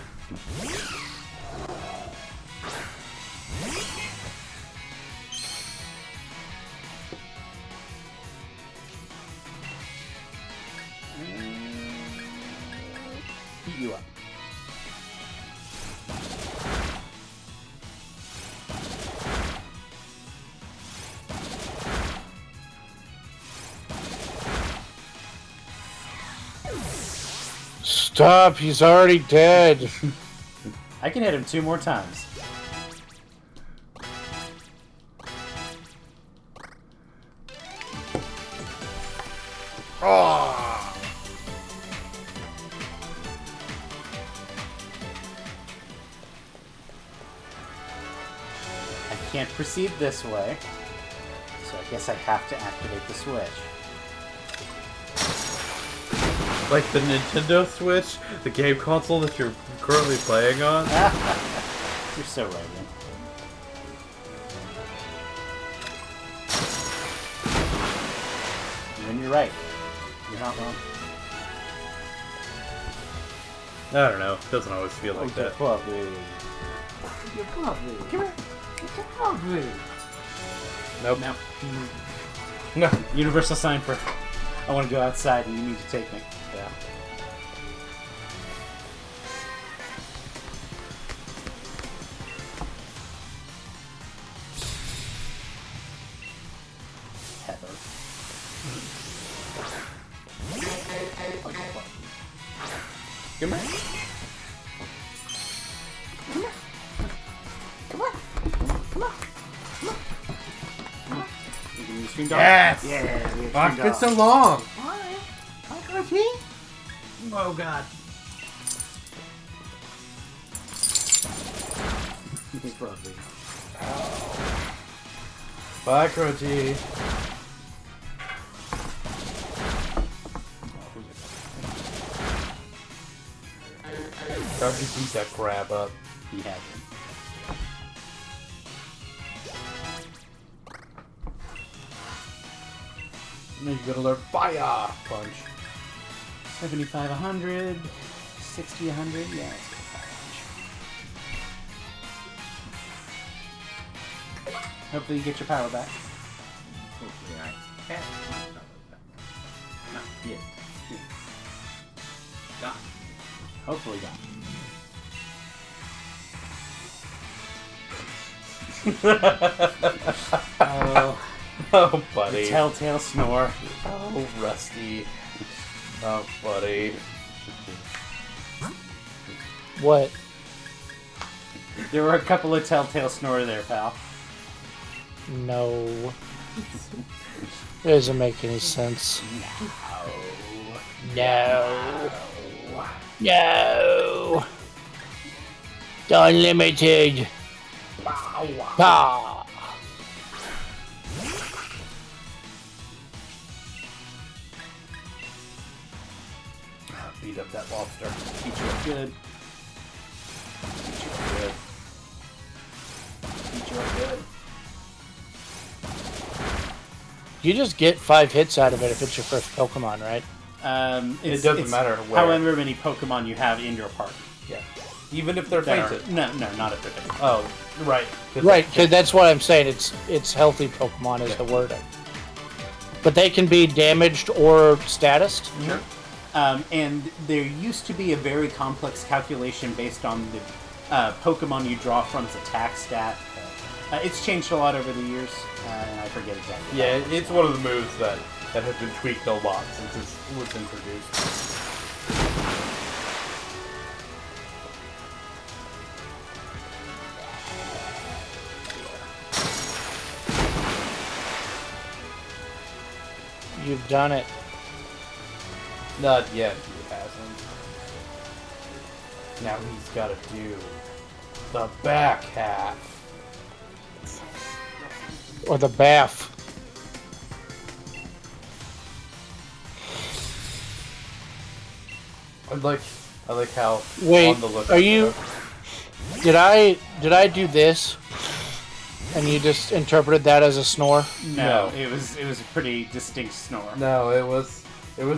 Beat you up. Stop, he's already dead. I can hit him 2 more times. Oh. I can't proceed this way, so I guess I have to activate the switch. Like the Nintendo Switch, the game console that you're currently playing on. You're so right, man. And you're right. You're not wrong. I don't know. It doesn't always feel like that. Probably. You're probably. Come here. You're probably. Nope. No. No. Universal sign for I want to go outside and you need to take me. Yeah. Heather. Come here. You can use stream dog? Yes! Yeah, we have Fuck, stream it's been so dog. long. Oh god. Probably. Bye, Croty. How'd you beat that crab up? He had him. And then you gotta learn fire punch. 75, 100, 60, 100. Yeah, it's good fire punch. Hopefully you get your power back. Hopefully I can. Not yet. Got it. Hopefully not. Oh, Oh, buddy. telltale snore. Oh, Rusty. Oh, buddy. What? There were a couple of telltale snore there, pal. No. It doesn't make any sense. No. No. The Unlimited. Ah. Beat up that lobster. Beat you up good. Beat you up good. Beat you up good. You just get 5 hits out of it if it's your first Pokemon, right? It doesn't matter where. However many Pokemon you have in your party. Yeah. Even if they're that are- fainted. No, not if they're fainted. Oh, right. Right, because that's what I'm saying. It's healthy Pokemon is the wording. But they can be damaged or statused. Sure. And there used to be a very complex calculation based on the Pokemon you draw from its attack stat. It's changed a lot over the years, and I forget exactly. Yeah, it's one of the moves that have been tweaked a lot since it was introduced. You've done it. Not yet, he hasn't. Now he's got to do the back half. Or the bath. I like how Wait, on the look. are you? Did I do this? And you just interpreted that as a snore? No, No. it was a pretty distinct snore. No, it was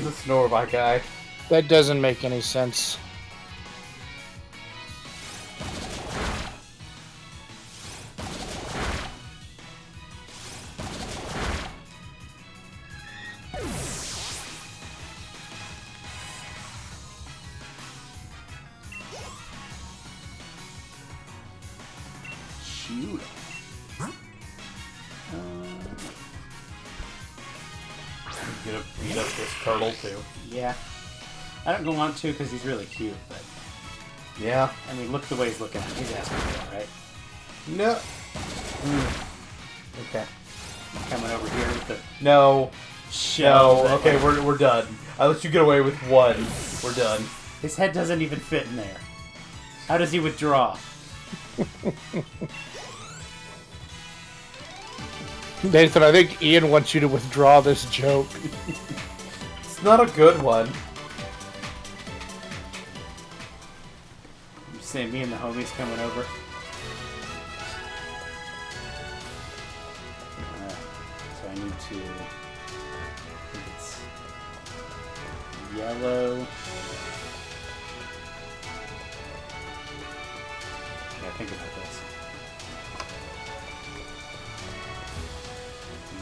a snore, my guy. That doesn't make any sense. Shoot. He's gonna beat up this turtle too. Yeah. I don't want to because he's really cute, but Yeah. I mean, look the way he's looking at me. He's asking for it, right? No. Okay. Coming over here with the No. shell. No. Okay, we're done. I let you get away with one. We're done. His head doesn't even fit in there. How does he withdraw? Nathan, I think Ian wants you to withdraw this joke. It's not a good one. You say me and the homies coming over? Alright. So I need to... I think it's... yellow... Yeah, think about this.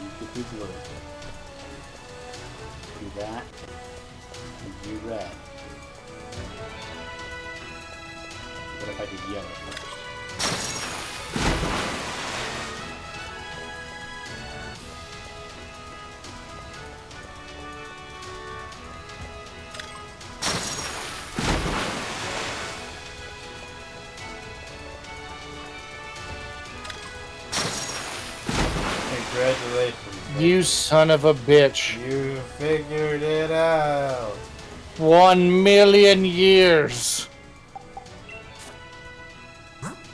You could do blue. Do that. And do red. What if I did yellow first? Congratulations. You son of a bitch. You figured it out. 1,000,000 years.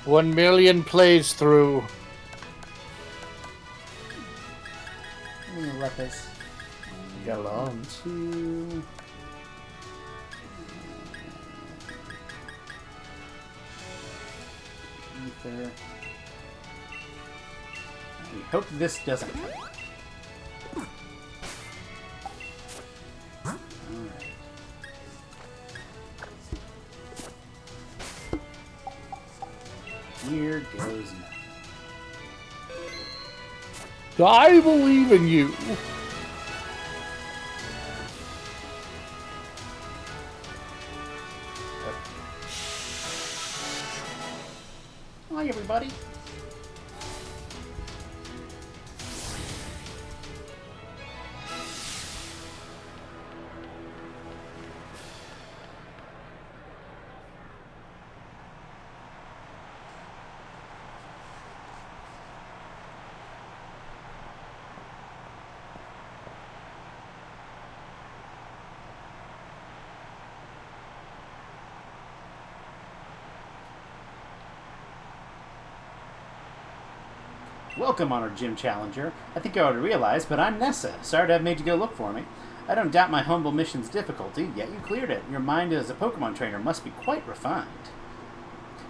1,000,000 plays through. I'm gonna let this Got along. to... ether. We hope this doesn't come. Alright. Here goes nothing. I believe in you. Hi, everybody. Welcome, Honored Gym Challenger. I think you ought to realize, but I'm Nessa. Sorry to have made you go look for me. I don't doubt my humble mission's difficulty, yet you cleared it. Your mind as a Pokemon trainer must be quite refined.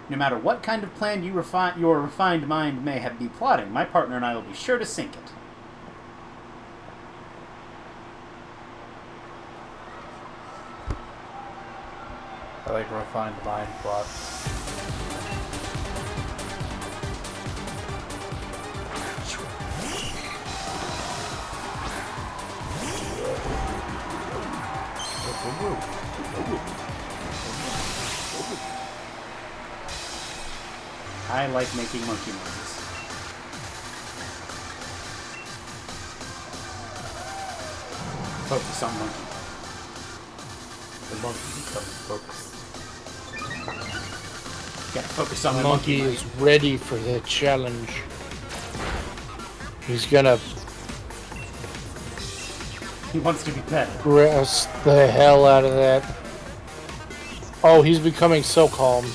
No matter what kind of plan your refined mind may be plotting, my partner and I will be sure to sink it. I like refined mind plots. I like making monkey noises. Focus on monkey. The monkey becomes focused. Gotta focus on The the monkey monkey. is ready for the challenge. He's gonna He wants to be pet. press the hell out of that Oh, he's becoming so calm.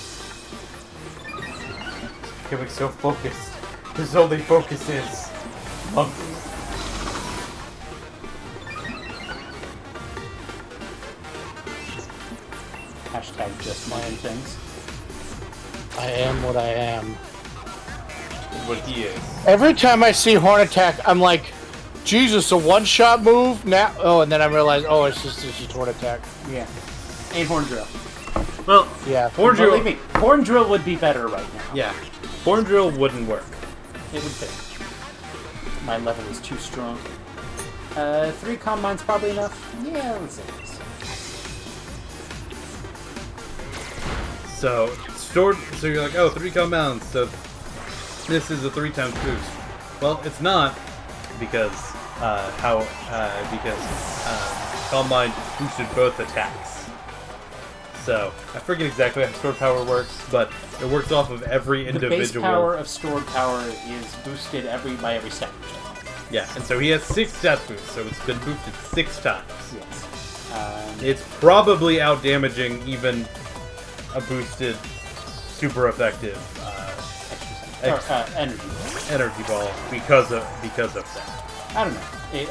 Becoming so focused. His only focus is monkey. Hashtag just Mayan things. I am what I am. What he is. Every time I see Horn Attack, I'm like, Jesus, a one-shot move? Now, oh, and then I realize, oh, it's just Horn Attack. Yeah. And Horn Drill. Well, Yeah. Horn Drill. Believe me, Horn Drill would be better right now. Yeah, Horn Drill wouldn't work. It would fit. My level is too strong. 3 Combines probably enough? Yeah, let's say this. So stored. So you're like, oh, 3 compounds. So this is a 3 times boost. Well, it's not because Combine boosted both attacks. So I forget exactly how stored power works, but it works off of every The individual. base power of stored power is boosted by every stat. Yeah, and so he has 6 stat boosts, so it's been boosted 6 times. Yes. It's probably out damaging even a boosted, super effective energy ball because of that. I don't know.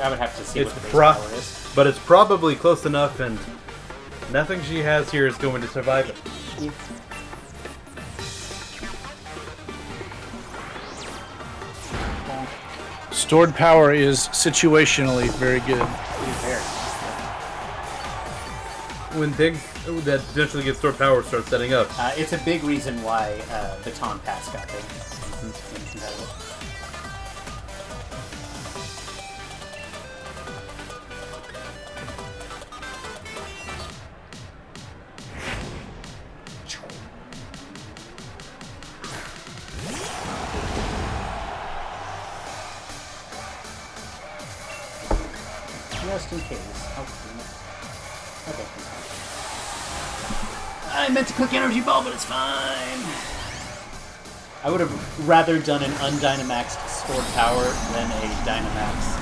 I would have to see It's what the base power is. but it's probably close enough, and nothing she has here is going to survive it. Yeah. Stored power is situationally very good. When things that potentially get stored power start setting up. It's a big reason why Baton Pass got big. Just in case. Oh, okay. I meant to click Energy Ball, but it's fine. I would have rather done an undynamaxed stored power than a Dynamax.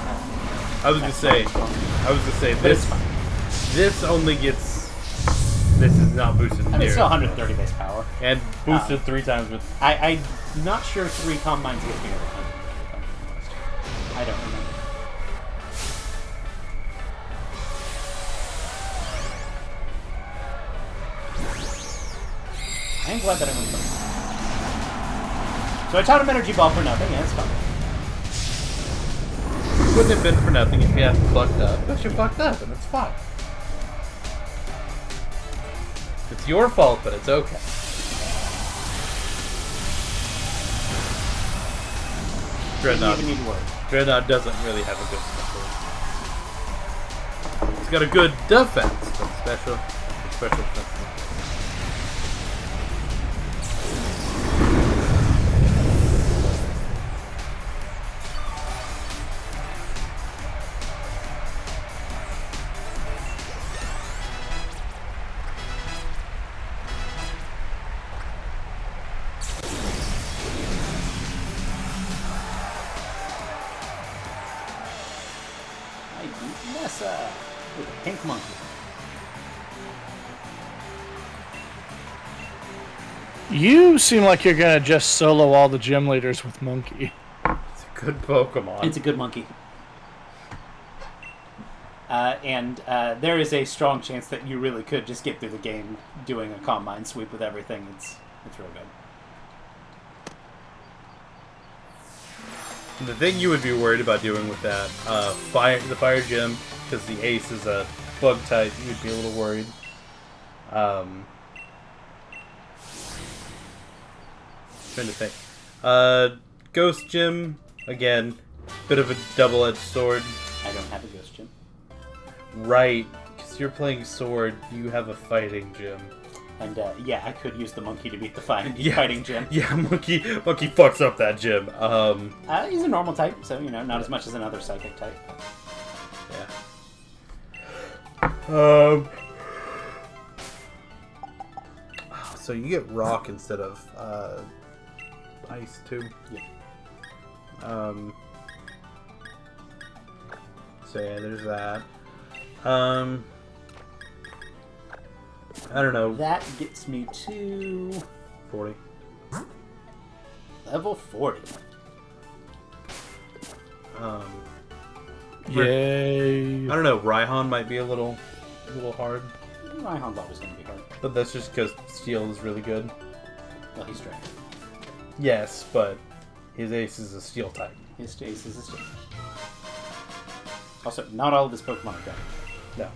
I was gonna say But it's fine. this only gets. This is not boosted. I mean, it's still 130 base power. and boosted 3 times with. I'm not sure 3 Combines get bigger than 100. I don't remember. I'm glad that I went first. So I taught him Energy Ball for nothing, yeah, it's fine. It wouldn't have been for nothing if you hadn't fucked up. But you fucked up, and it's fine. It's your fault, but it's okay. Dreadnought. Didn't even need words. Dreadnought doesn't really have a good special. It's got a good defense, but special defense. I beat Nessa with a pink monkey. You seem like you're gonna just solo all the gym leaders with Monkey. It's a good Pokemon. It's a good monkey. And there is a strong chance that you really could just get through the game doing a Combine sweep with everything. It's real good. The thing you would be worried about doing with that, the fire gym, because the ace is a bug type, you'd be a little worried. Trying to think. Ghost gym, again, bit of a double-edged sword. I don't have a ghost gym. Right, because you're playing sword, you have a fighting gym. And yeah, I could use the monkey to beat the fighting gym. Yeah, monkey fucks up that gym. He's a normal type, so not as much as another psychic type. Yeah. So you get rock instead of ice too. Yeah. So yeah, there's that. I don't know. That gets me to 40. level 40. Yay. I don't know. Raihan might be a little hard, Raihan's always going to be hard. but that's just because Steel is really good. Well, he's dragon. Yes, but his ace is a Steel type. His ace is a steel. Also, not all of his Pokemon are dragon. No.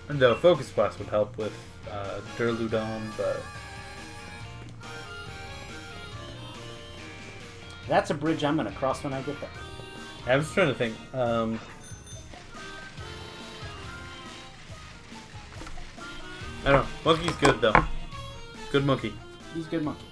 And the Focus Blast would help with Durludon, but That's a bridge I'm going to cross when I get there. I was trying to think. I don't know. Monkey's good though. Good monkey. He's a good monkey.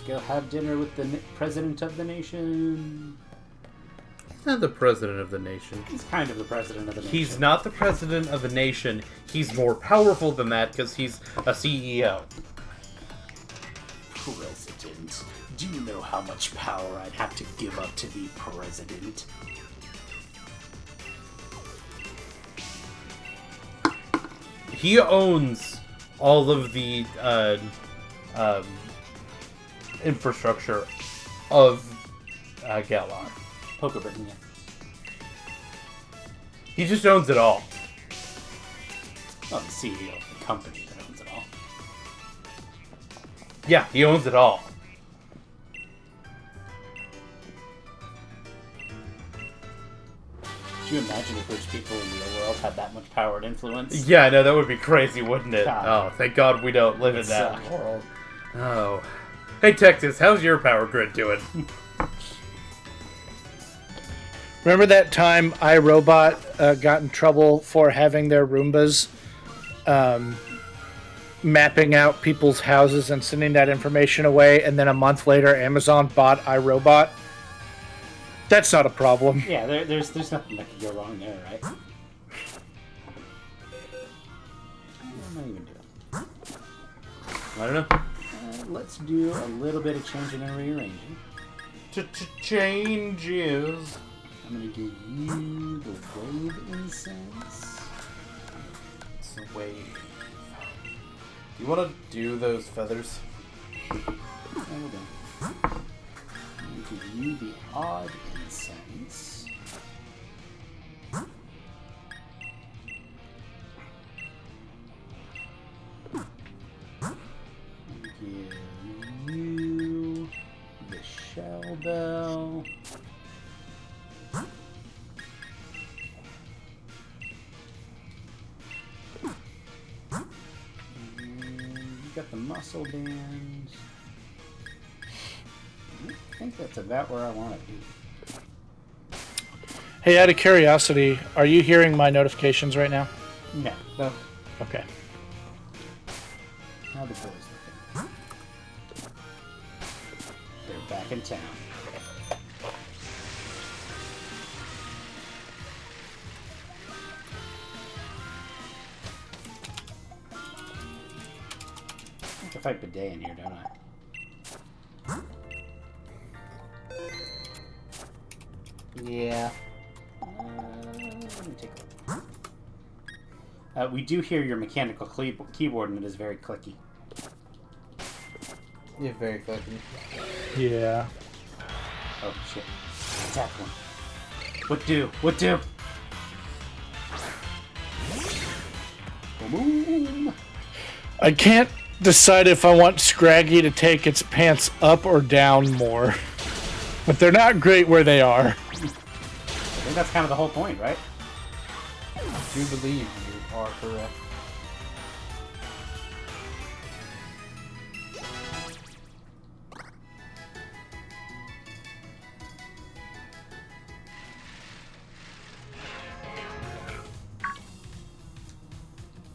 Go have dinner with the president of the nation. He's not the president of the nation. He's kind of the president of the nation. He's not the president of the nation. He's more powerful than that because he's a CEO. President. Do you know how much power I'd have to give up to be president? He owns all of the infrastructure of Galar. Poker Britain, yeah. He just owns it all. Well, the CEO of the company that owns it all. Yeah, he owns it all. Could you imagine if rich people in the real world had that much power and influence? Yeah, no, that would be crazy, wouldn't it? God. Oh, thank God we don't live in It'd that suck. world. Oh. Hey, Texas, how's your power grid doing? Remember that time iRobot got in trouble for having their Roombas mapping out people's houses and sending that information away, and then a month later Amazon bought iRobot? That's not a problem. Yeah, there's nothing that could go wrong there, right? What am I even doing? I don't know. Let's do a little bit of changing and rearranging. Changes. I'm gonna give you the wave incense. It's a wave. You want to do those feathers? Hold on. I'm gonna give you the odd incense. Give you the shell bell. You got the muscle band. I think that's about where I want to be. Hey, out of curiosity, are you hearing my notifications right now? No. No. Okay. How the boys looking? They're back in town. I have to fight Bidet in here, don't I? Yeah. Let me take a look. We do hear your mechanical keyboard, and it is very clicky. Yeah, very fucking. Yeah. Oh, shit. Attack one. What do? What do? Boom. I can't decide if I want Scraggy to take its pants up or down more. But they're not great where they are. I think that's kind of the whole point, right? I do believe you are correct.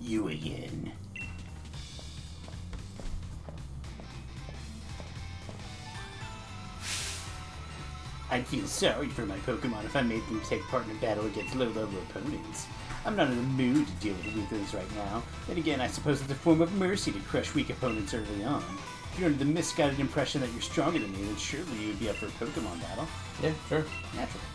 You again. I'd feel sorry for my Pokemon if I made them take part in a battle against low-level opponents. I'm not in the mood to deal with weaklings right now. Then again, I suppose it's a form of mercy to crush weak opponents early on. If you're under the misguided impression that you're stronger than me, then surely you'd be up for a Pokemon battle. Yeah, sure. Naturally.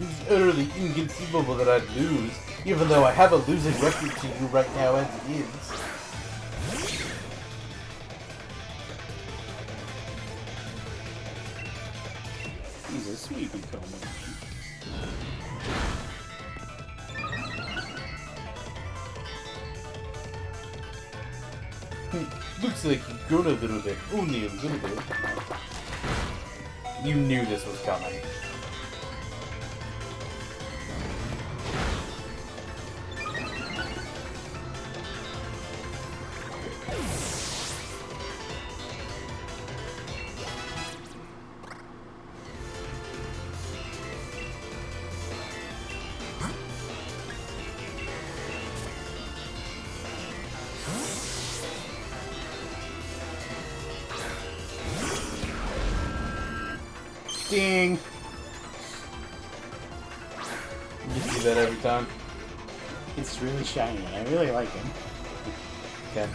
It's utterly inconceivable that I'd lose, even though I have a losing record to you right now as it is. He's a sweetie Coleman. Looks like you've grown a little bit, only a little bit. You knew this was coming. Ding! You do that every time. It's really shiny, and I really like him. Okay.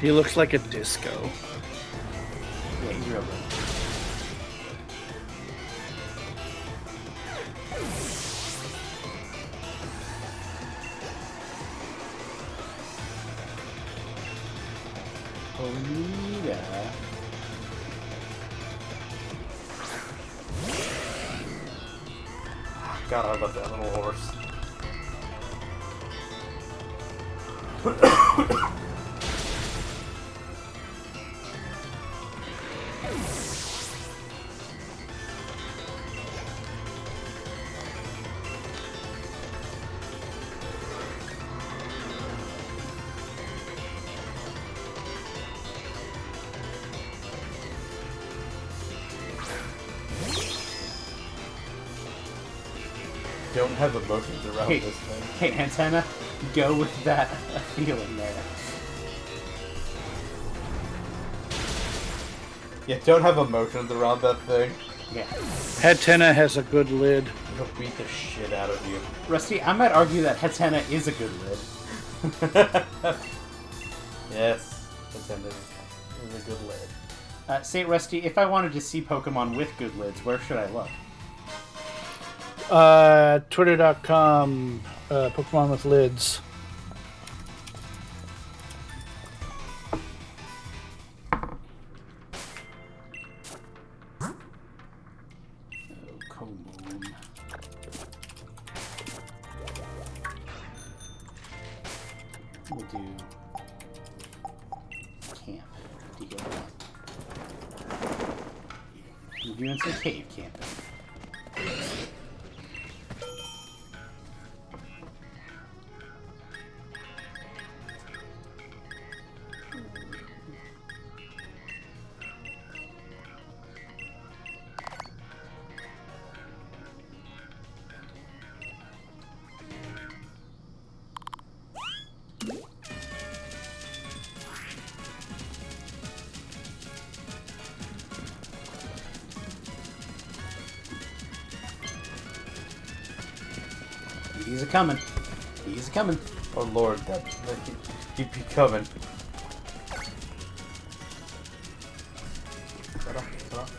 He looks like a disco. Yeah, he's real good. Yeah. God, I love that little horse. Don't have emotions around Hey, this thing. hey, Antenna, go with that feeling there. Yeah, don't have emotions around that thing. Yeah. Hatena has a good lid. It'll beat the shit out of you. Rusty, I might argue that Hatena is a good lid. Yes, Nintendo is a good lid. St. Rusty, if I wanted to see Pokemon with good lids, where should I look? Twitter.com, Pokemon with lids. Oh, Combone. We'll do camp. Do you get that? We're doing some cave camping. He's a coming. He's a coming. Oh lord, that keep you coming. Shut up, shut up.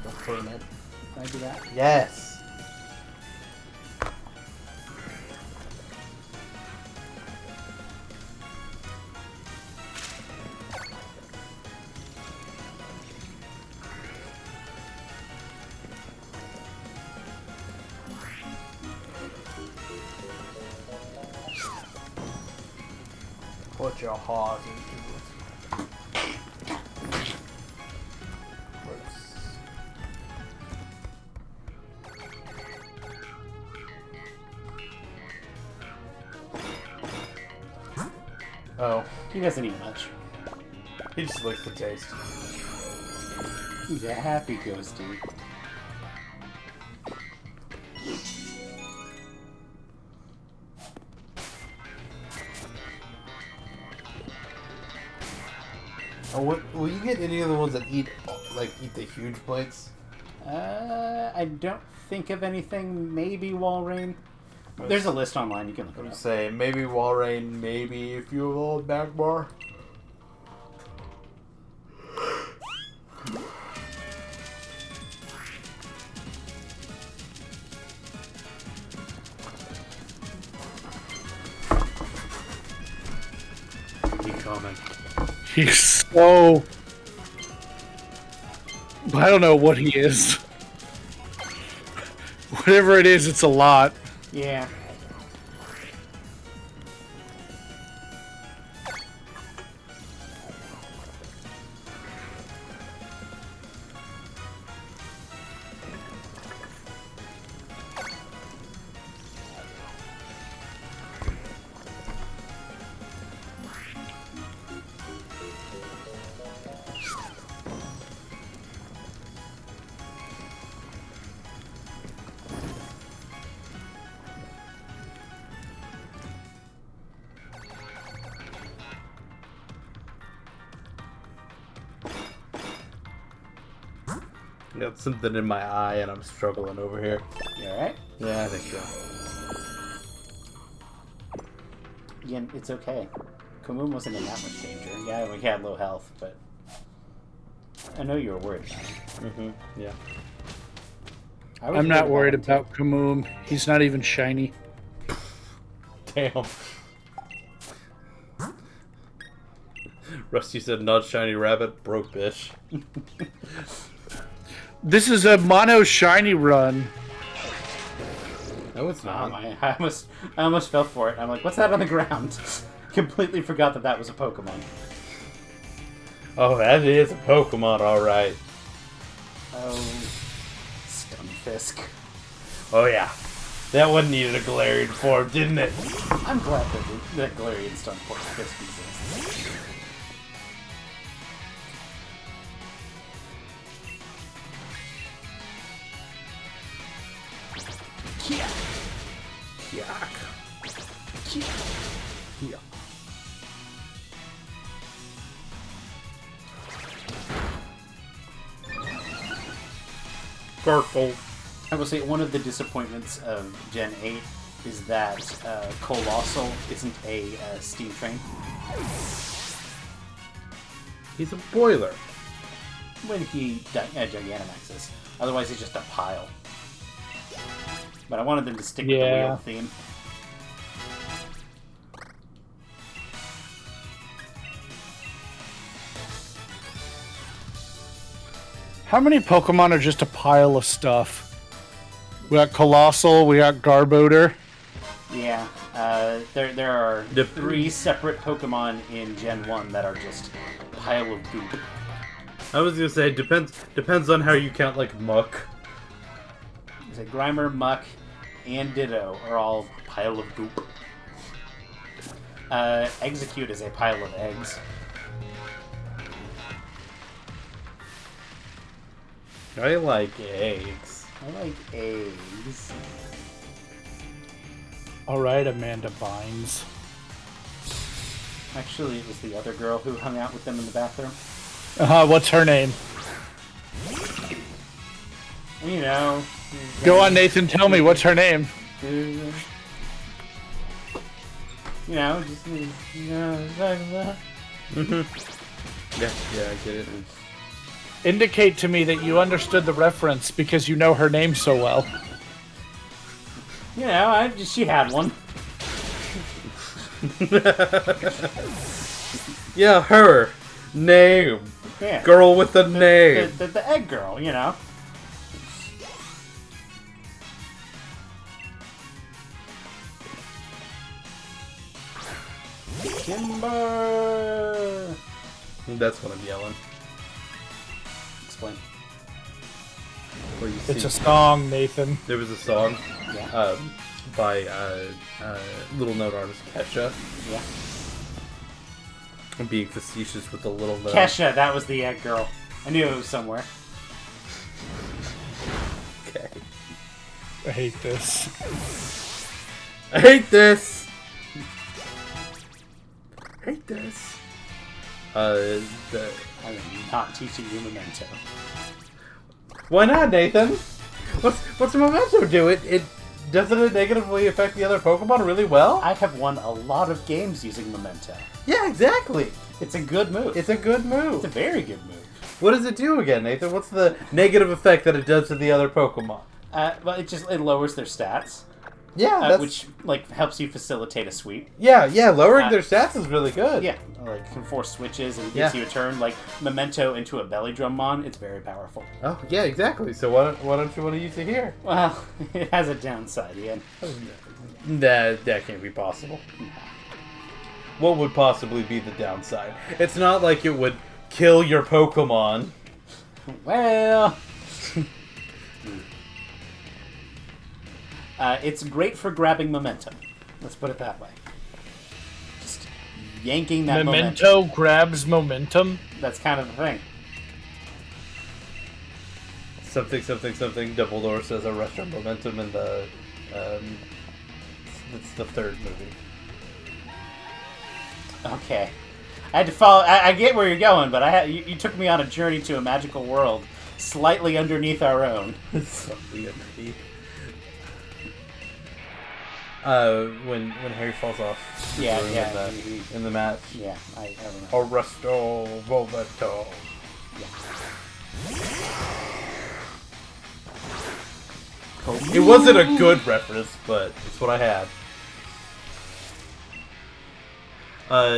Don't throw him in. Can I do that? Yes! Put your heart into it. Oh, He doesn't eat much. he just likes the taste. He's a happy ghosty. Oh, what, will you get any of the ones that eat the huge plates? I don't think of anything. Maybe Walrein. There's a list online. You can look I'm it up. saying maybe Walrein, maybe if you have a back bar. Keep coming. He's so... I don't know what he is. Whatever it is, it's a lot. Yeah. I got something in my eye and I'm struggling over here. You alright? Yeah, I think so. Again, it's okay. Kamoon wasn't in that much danger. Yeah, we had low health, but... I know you were worried about it. Mm-hmm. Yeah. I was I'm not worried him, too. about Kamoom. He's not even shiny. Damn. Rusty said, not shiny rabbit, broke bitch. This is a mono shiny run. No, it's Oh, not. I almost fell for it. I'm like, what's that on the ground? Completely forgot that was a Pokemon. Oh, that is a Pokemon, alright. Oh, Stunfisk. Oh, yeah. That one needed a Galarian form, didn't it? I'm glad that Galarian Stunfisk exists. Gargle. I will say one of the disappointments of Gen 8 is that Colossal isn't a steam train. He's a boiler. When he Gigantamaxes. Otherwise, he's just a pile. But I wanted them to stick with the Yeah. wheel theme. How many Pokemon are just a pile of stuff? We got Colossal, we got Garbodor. Yeah, there are The- 3 separate Pokemon in Gen 1 that are just a pile of goop. I was gonna say, depends on how you count, like, Muck. It's like Grimer, Muck, and Ditto are all a pile of goop. Execute is a pile of eggs. I like eggs. I like eggs. Alright, Amanda Bynes. Actually, it was the other girl who hung out with them in the bathroom. What's her name? You know. Go on, Nathan, tell me, what's her name? You know, just, you know, Yeah, I get it. Indicate to me that you understood the reference because you know her name so well. you know, she had one. Yeah, her. Name. Yeah. Girl with a name. The egg girl, you know. Timber! That's what I'm yelling. Explain. Where you It's see- a song, Nathan. There was a song Yeah. by little note artist Kesha. Yeah. I'm being facetious with the little note. Kesha, that was the egg girl. I knew it was somewhere. Okay. I hate this. I hate this. Hate this. The I am not teaching you Memento. Why not, Nathan? What's Memento do? It doesn't it negatively affect the other Pokemon really well? I have won a lot of games using Memento. Yeah, exactly. It's a good move. It's a good It's a move. very good move. What does it do again, Nathan? What's the negative effect that it does to the other Pokemon? Well, it lowers their stats, Yeah, which like helps you facilitate a sweep. yeah, lowering uh, their stats is really good. Yeah, like can force switches and gives Yeah. you a turn. Like Memento into a Belly Drum Mon, it's very powerful. Oh, yeah, exactly. So why don't you want to use it here? Well, it has a downside, Ian. That can't be possible. What would possibly be the downside? It's not like it would kill your Pokemon. Well, it's great for grabbing momentum. Let's put it that way. Just yanking that momentum. Memento grabs momentum. That's kind of the thing. something. Dumbledore says a restaurant momentum in the. It's the third movie. Okay. I had to follow. I get where you're going, but you took me on a journey to a magical world slightly underneath our own. Something underneath. When Harry falls off. Yeah, the room yeah, in the match. Yeah, I don't know. Arresto momento. It wasn't a good reference, but it's what I had.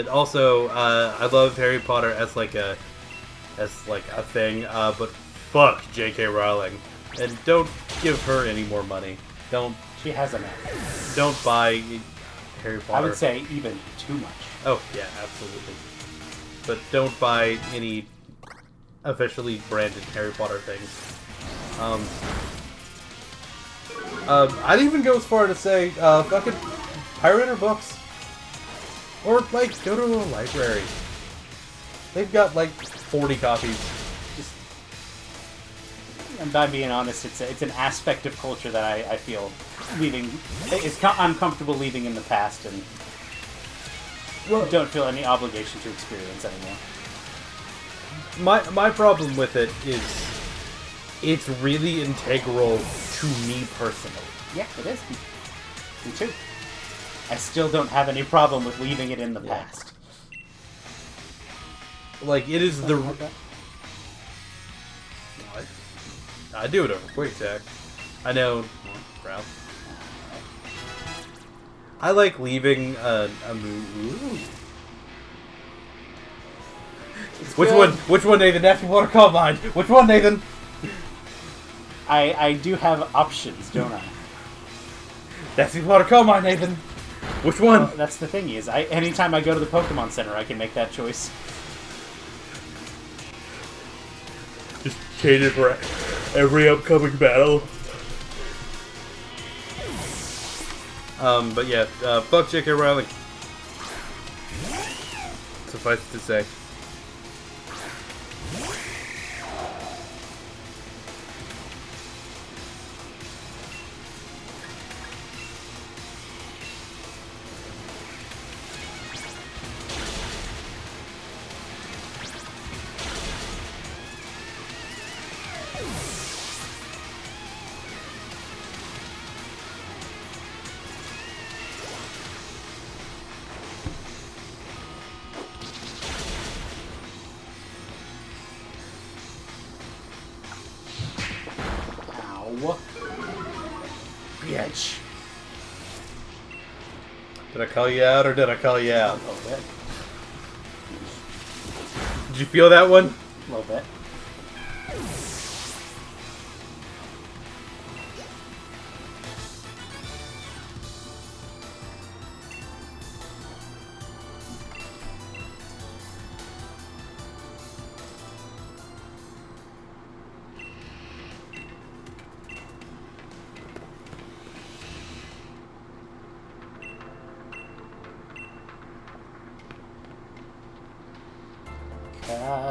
Also, I love Harry Potter as like a thing, but fuck J.K. Rowling, and don't give her any more money. She has enough. Don't buy Harry Potter. I would say even too much. Oh yeah, absolutely. But don't buy any officially branded Harry Potter things. I'd even go as far to say, fucking pirate her books. Or, like, go to a library. They've got, like, 40 copies. And by being honest, it's an aspect of culture that I feel uncomfortable leaving in the past and don't feel any obligation to experience anymore. My problem with it is it's really integral to me personally. Yeah, it is. Me too. I still don't have any problem with leaving it in the past. Like, it is the... Like that. I do it over quick attack. I know. Brown. I like leaving a move. Which one, Nathan? Nasty Water Calm Mind. Which one, Nathan? I do have options, don't I? Nasty Water Calm Mind, Nathan. Which one? Well, that's the thing is, anytime I go to the Pokemon Center, I can make that choice. Just change it for every upcoming battle. But yeah, fuck J.K. Rowling. Suffice to say. Ow. Bitch. Did I call you out or did I call you A out? little bit. Did you feel that one? A little bit.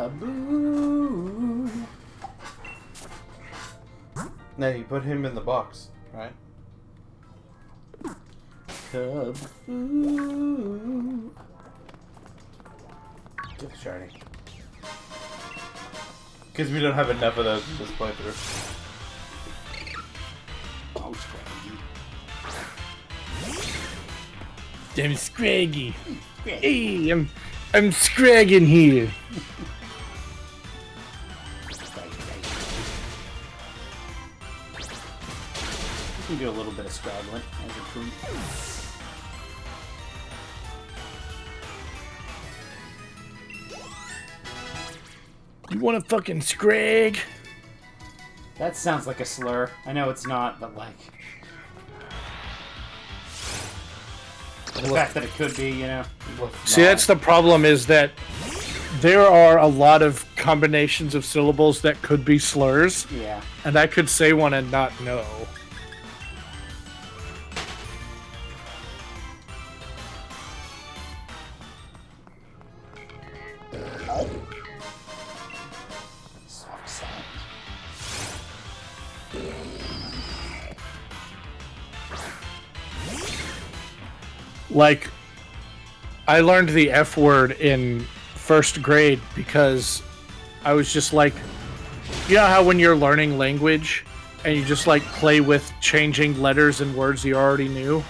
Kaboo. No, you put him in the box, right? Kaboo. Get the shiny. Because we don't have enough of those in this playthrough. Oh, Scraggy. Damn Scraggy. Hey, I'm scragging here. You can do a little bit of scraggling as a crew. You want to fucking scrag? That sounds like a slur. I know it's not, but like... The fact that it could be, you know? See, that's the problem, is that there are a lot of combinations of syllables that could be slurs, Yeah. and I could say one and not know. Soft sound. Like, I learned the F word in first grade because I was just like, you know how when you're learning language and you just like play with changing letters and words you already knew?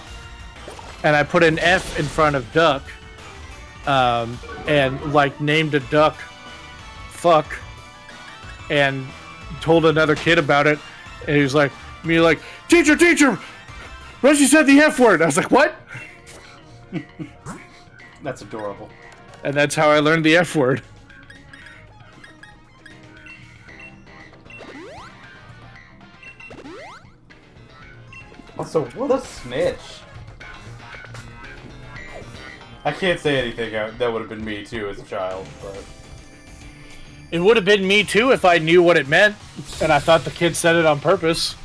And I put an F in front of duck, and like named a duck fuck, and told another kid about it, and he was like, teacher, Reggie said the F word. I was like, what? That's adorable. And that's how I learned the F word. Also, what a snitch. I can't say anything that would have been me too as a child, but... It would have been me too if I knew what it meant, and I thought the kid said it on purpose.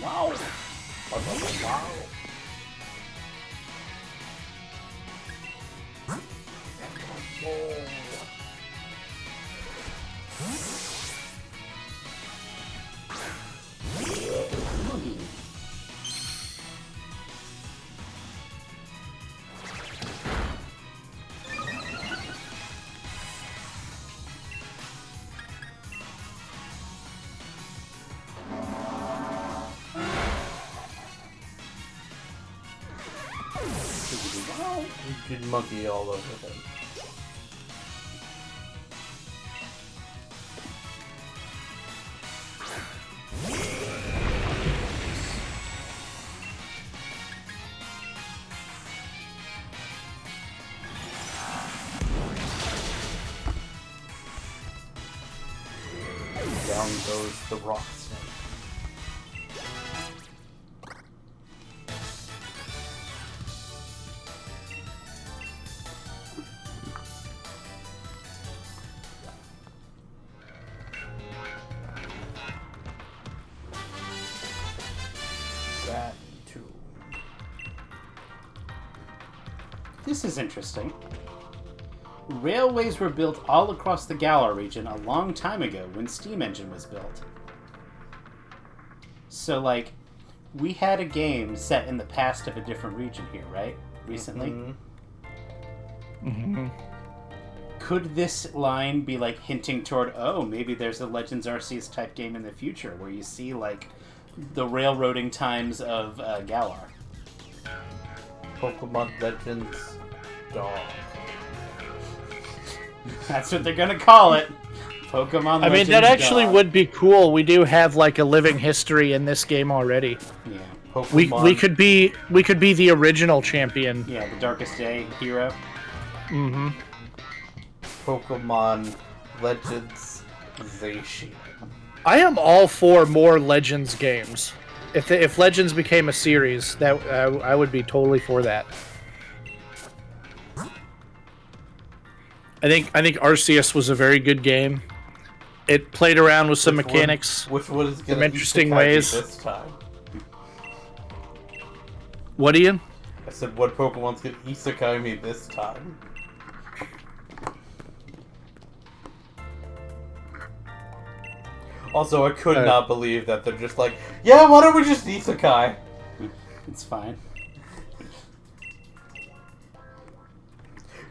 Wow. Good monkey all over him. Down goes the rock snake. That too. This is interesting. Railways were built all across the Galar region a long time ago when steam engine was built. So, like, we had a game set in the past of a different region here, right? Recently? Mm-hmm. Could this line be, like, hinting toward, oh, maybe there's a Legends Arceus type game in the future where you see, like, the railroading times of Galar? Pokemon Legends Dog. That's what they're gonna call it. Pokemon I mean, that actually would be cool. We do have like a living history in this game already. Yeah. Pokemon. We could be the original champion. Yeah, the Darkest Day hero. Mm-hmm. Pokemon Legends Zacian. I am all for more Legends games. If Legends became a series, that I would be totally for that. I think Arceus was a very good game. It played around with some mechanics, Which one is some gonna interesting isekai me ways. this time? What, Ian? I said, what Pokemon's gonna isekai me this time? Also, I could not believe that they're just like, yeah, why don't we just isekai? It's fine.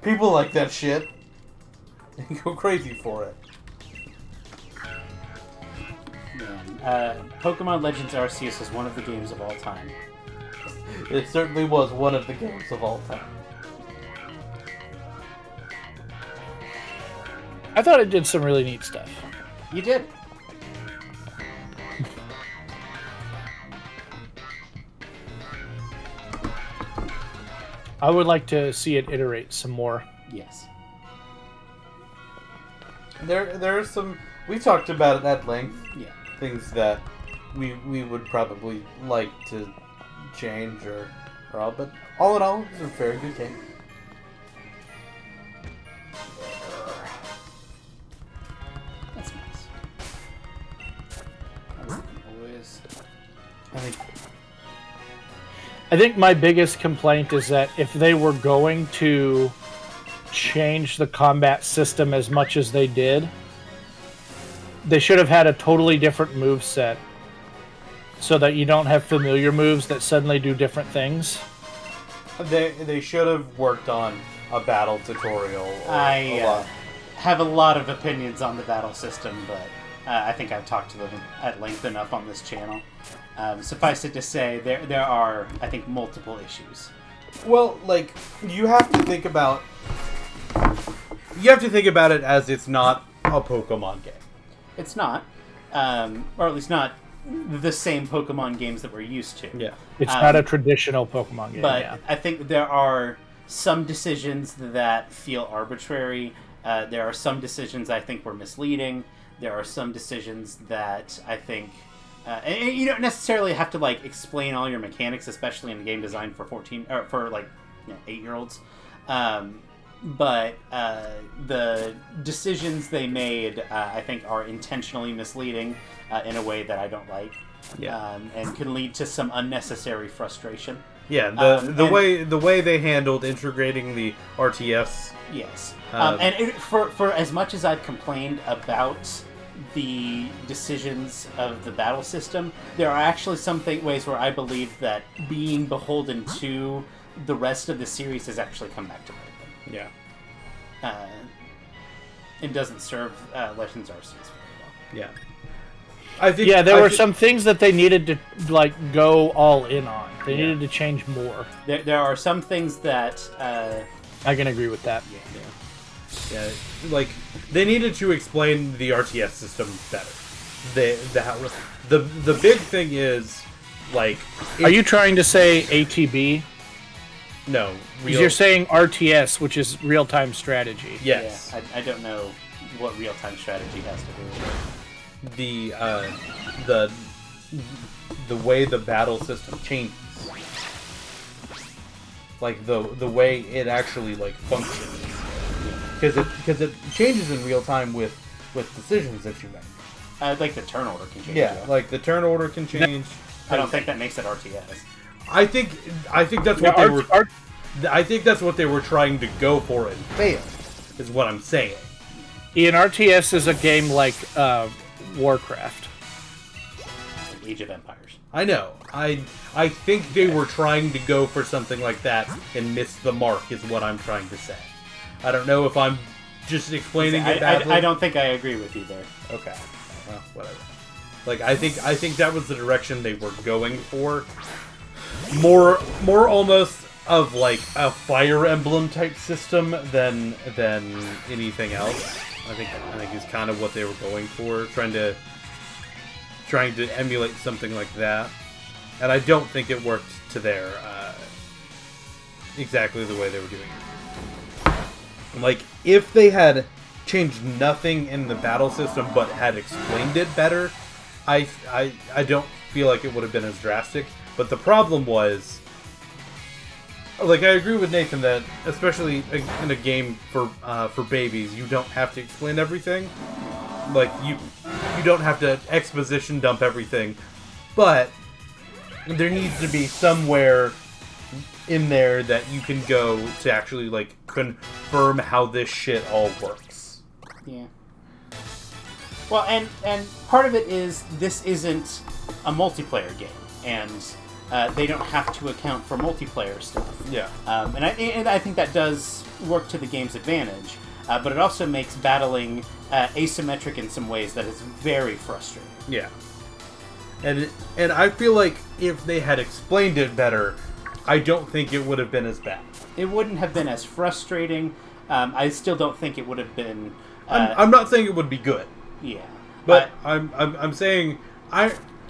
People like that shit. They go crazy for it. Man, Pokemon Legends Arceus is one of the games of all time. It certainly was one of the games of all time. I thought it did some really neat stuff. You did. I would like to see it iterate some more. Yes. There are some... We talked about it at length. Yeah. Things that we would probably like to change or all, but all in all, it's a very good game. That's nice. Boys. I think my biggest complaint is that if they were going to change the combat system as much as they did, they should have had a totally different move set so that you don't have familiar moves that suddenly do different things. They should have worked on a battle tutorial. I have a lot of opinions on the battle system, but I think I've talked to them at length enough on this channel. Suffice it to say, there are, I think, multiple issues. Well, like, you have to think about it as it's not a Pokemon game. It's not, or at least not the same Pokemon games that we're used to. Yeah. It's not a traditional Pokemon game. But yeah. I think there are some decisions that feel arbitrary. There are some decisions I think were misleading. There are some decisions that I think... and you don't necessarily have to like explain all your mechanics, especially in a game designed for 8-year-olds. But the decisions they made, I think, are intentionally misleading in a way that I don't like, and can lead to some unnecessary frustration. Yeah, the way they handled integrating the RTS. Yes, and for as much as I've complained about the decisions of the battle system, there are actually some ways where I believe that being beholden to the rest of the series has actually come back to bite them. Yeah. It doesn't serve Legends Arceus very well. Yeah. There were some things that they needed to like go all in on. They needed to change more. There are some things that I can agree with that. Yeah, like they needed to explain the RTS system better. The big thing is like. Are you trying to say ATB? No, Because you're saying RTS, which is real-time strategy. Yes. Yeah, I don't know what real-time strategy has to do with it. The way the battle system changes, like the way it actually like functions, because it changes in real time with decisions that you make. Like the turn order can change. Yeah, like the turn order can change. I don't think that makes it RTS. I think that's what they were. I think that's what they were trying to go for and failed. Is what I'm saying. An RTS is a game like Warcraft. Like Age of Empires. I know. I think they were trying to go for something like that and missed the mark. Is what I'm trying to say. I don't know if I'm just explaining it badly. I don't think I agree with you there. Okay. Well, whatever. Like I think that was the direction they were going for. More almost of like a Fire Emblem type system than anything else. I think is kind of what they were going for, trying to emulate something like that. And I don't think it worked to their exactly the way they were doing it. Like if they had changed nothing in the battle system but had explained it better, I don't feel like it would have been as drastic. But the problem was, like, I agree with Nathan that, especially in a game for babies, you don't have to explain everything. Like, you don't have to exposition dump everything. But there needs to be somewhere in there that you can go to actually, like, confirm how this shit all works. Yeah. Well, and part of it is this isn't a multiplayer game, and they don't have to account for multiplayer stuff. Yeah. And I think that does work to the game's advantage, but it also makes battling asymmetric in some ways that is very frustrating. Yeah. And I feel like if they had explained it better, I don't think it would have been as bad. It wouldn't have been as frustrating. I still don't think it would have been. I'm not saying it would be good. Yeah, But I'm saying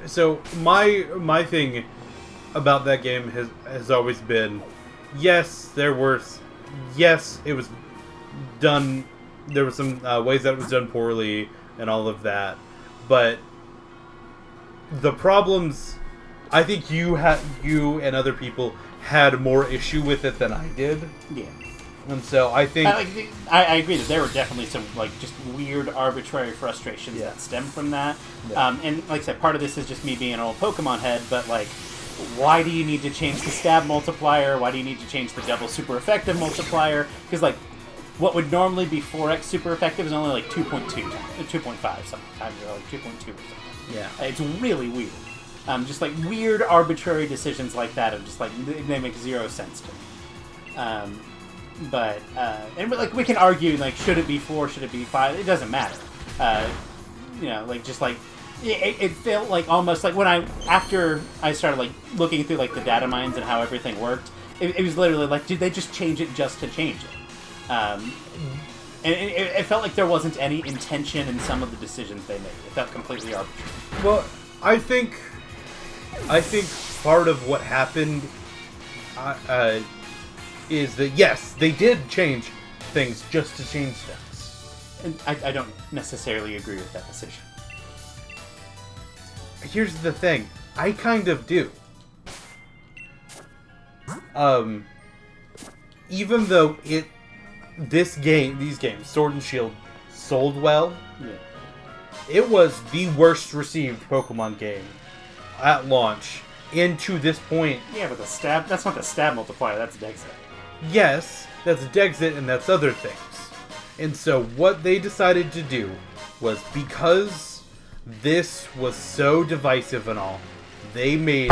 so my thing about that game has always been, yes, it was done, there were some ways that it was done poorly and all of that, but the problems, I think you and other people had more issue with it than I did. Yeah. And so I think I agree that there were definitely some just weird arbitrary frustrations that stem from that. Yeah. And like I said, part of this is just me being an old Pokemon head, but why do you need to change the stab multiplier? Why do you need to change the double super effective multiplier? Because what would normally be 4x super effective is only 2.2, 2.5 sometimes, or 2.2 or something. Yeah. It's really weird. Just weird arbitrary decisions like that are just they make zero sense to me. But we can argue should it be 4, should it be 5? It doesn't matter. It felt almost when after I started looking through the data mines and how everything worked. It was literally did they just change it just to change it? And it felt like there wasn't any intention in some of the decisions they made. It felt completely arbitrary. Well, I think part of what happened is that, yes, they did change things just to change things. And I don't necessarily agree with that decision. Here's the thing. I kind of do. Even though these games, Sword and Shield, sold well, it was the worst received Pokemon game at launch into this point. Yeah, but that's not the stab multiplier, that's Dexit. Yes, that's Dexit and that's other things. And so what they decided to do was, because this was so divisive and all, they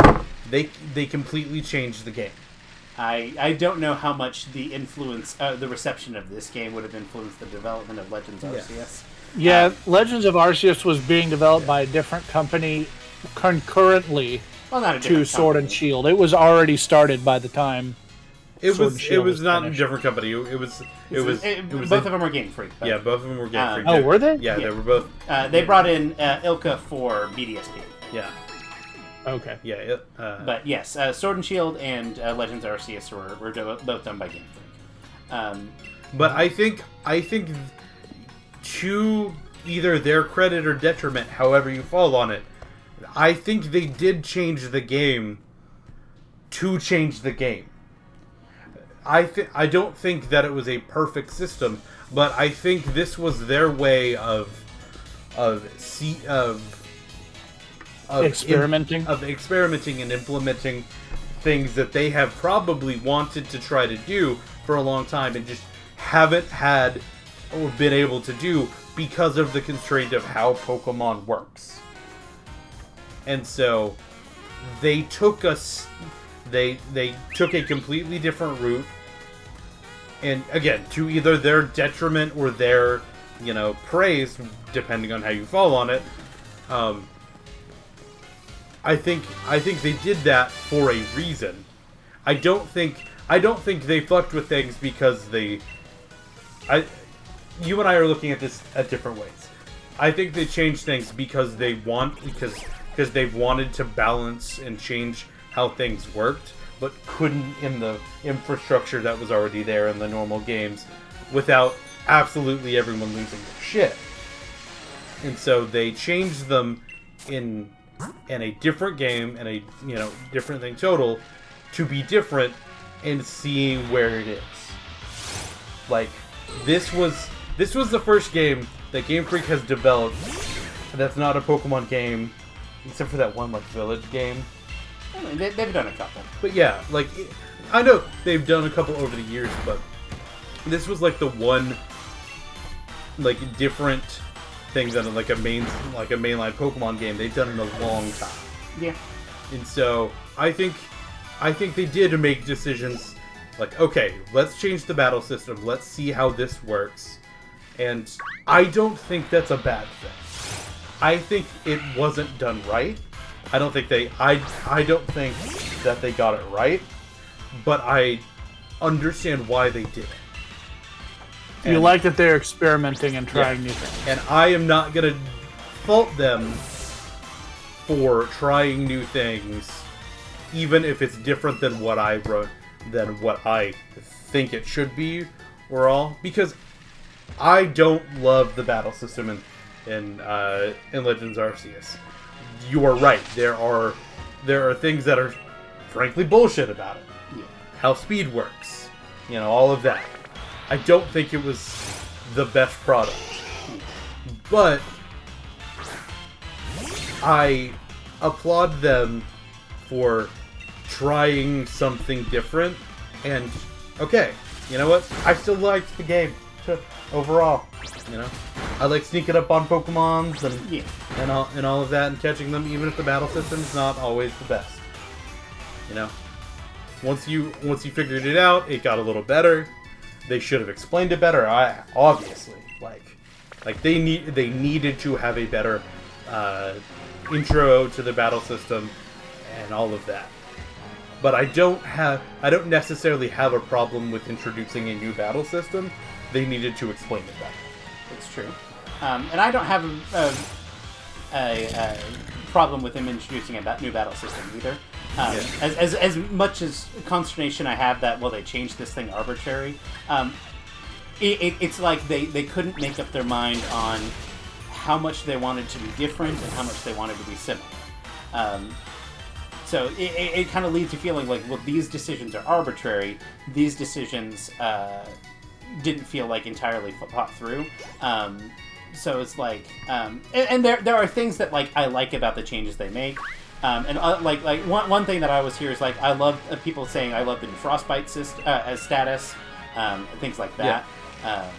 completely changed the game. I don't know how much the reception of this game would have influenced the development of Legends Arceus. Yeah, Legends of Arceus was being developed by a different company concurrently to Sword and Shield. It was already started by the time It was not finished. a different company. It was both of them were Game Freak. But, yeah, both of them were Game Freak. Oh, were they? Yeah, they were both. They brought in Ilka for BDSP. Yeah. Okay. Yeah. But yes, Sword and Shield and Legends Arceus were both done by Game Freak. But I think to either their credit or detriment, however you fall on it, I think they did change the game to change the game. I don't think that it was a perfect system, but I think this was their way of experimenting and implementing things that they have probably wanted to try to do for a long time and just haven't had or been able to do because of the constraint of how Pokemon works. And so they took they took a completely different route, and again, to either their detriment or their praise, depending on how you fall on it. I think they did that for a reason. I don't think they fucked with things because you and I are looking at this at different ways. I think they changed things because they've wanted to balance and change how things worked, but couldn't in the infrastructure that was already there in the normal games without absolutely everyone losing their shit. And so they changed them in a different game and a different thing total to be different and seeing where it is. This was the first game that Game Freak has developed that's not a Pokemon game, except for that one village game. I mean, they've done a couple. But yeah, I know they've done a couple over the years, but this was the one different thing than a mainline Pokemon game they've done in a long time. Yeah. And so I think they did make decisions like, okay, let's change the battle system. Let's see how this works. And I don't think that's a bad thing. I think it wasn't done right. I don't think I don't think that they got it right, but I understand why they did it. You like that they're experimenting and trying new things. And I am not going to fault them for trying new things, even if it's different than what I wrote, than what I think it should be, or all. Because I don't love the battle system in Legends Arceus. You are right. There are things that are frankly bullshit about it. Yeah. How speed works, all of that. I don't think it was the best product, but I applaud them for trying something different. And okay, you know what? I still liked the game overall. I like sneaking up on Pokemons and all of that and catching them, even if the battle system's not always the best. Once you figured it out, it got a little better. They should have explained it better. Obviously, like they needed to have a better intro to the battle system and all of that. But I don't necessarily have a problem with introducing a new battle system. They needed to explain it better. It's true. And I don't have a problem with them introducing a new battle system either. As much as consternation I have that, well, they changed this thing arbitrary, it's like they couldn't make up their mind on how much they wanted to be different and how much they wanted to be similar. So it kind of leaves you feeling like, well, these decisions are arbitrary. These decisions didn't feel like entirely thought through. So it's like, and there are things that like I like about the changes they make. And like one thing that I always hear is like I love people saying I love the new Frostbite as status, things like that. Yeah.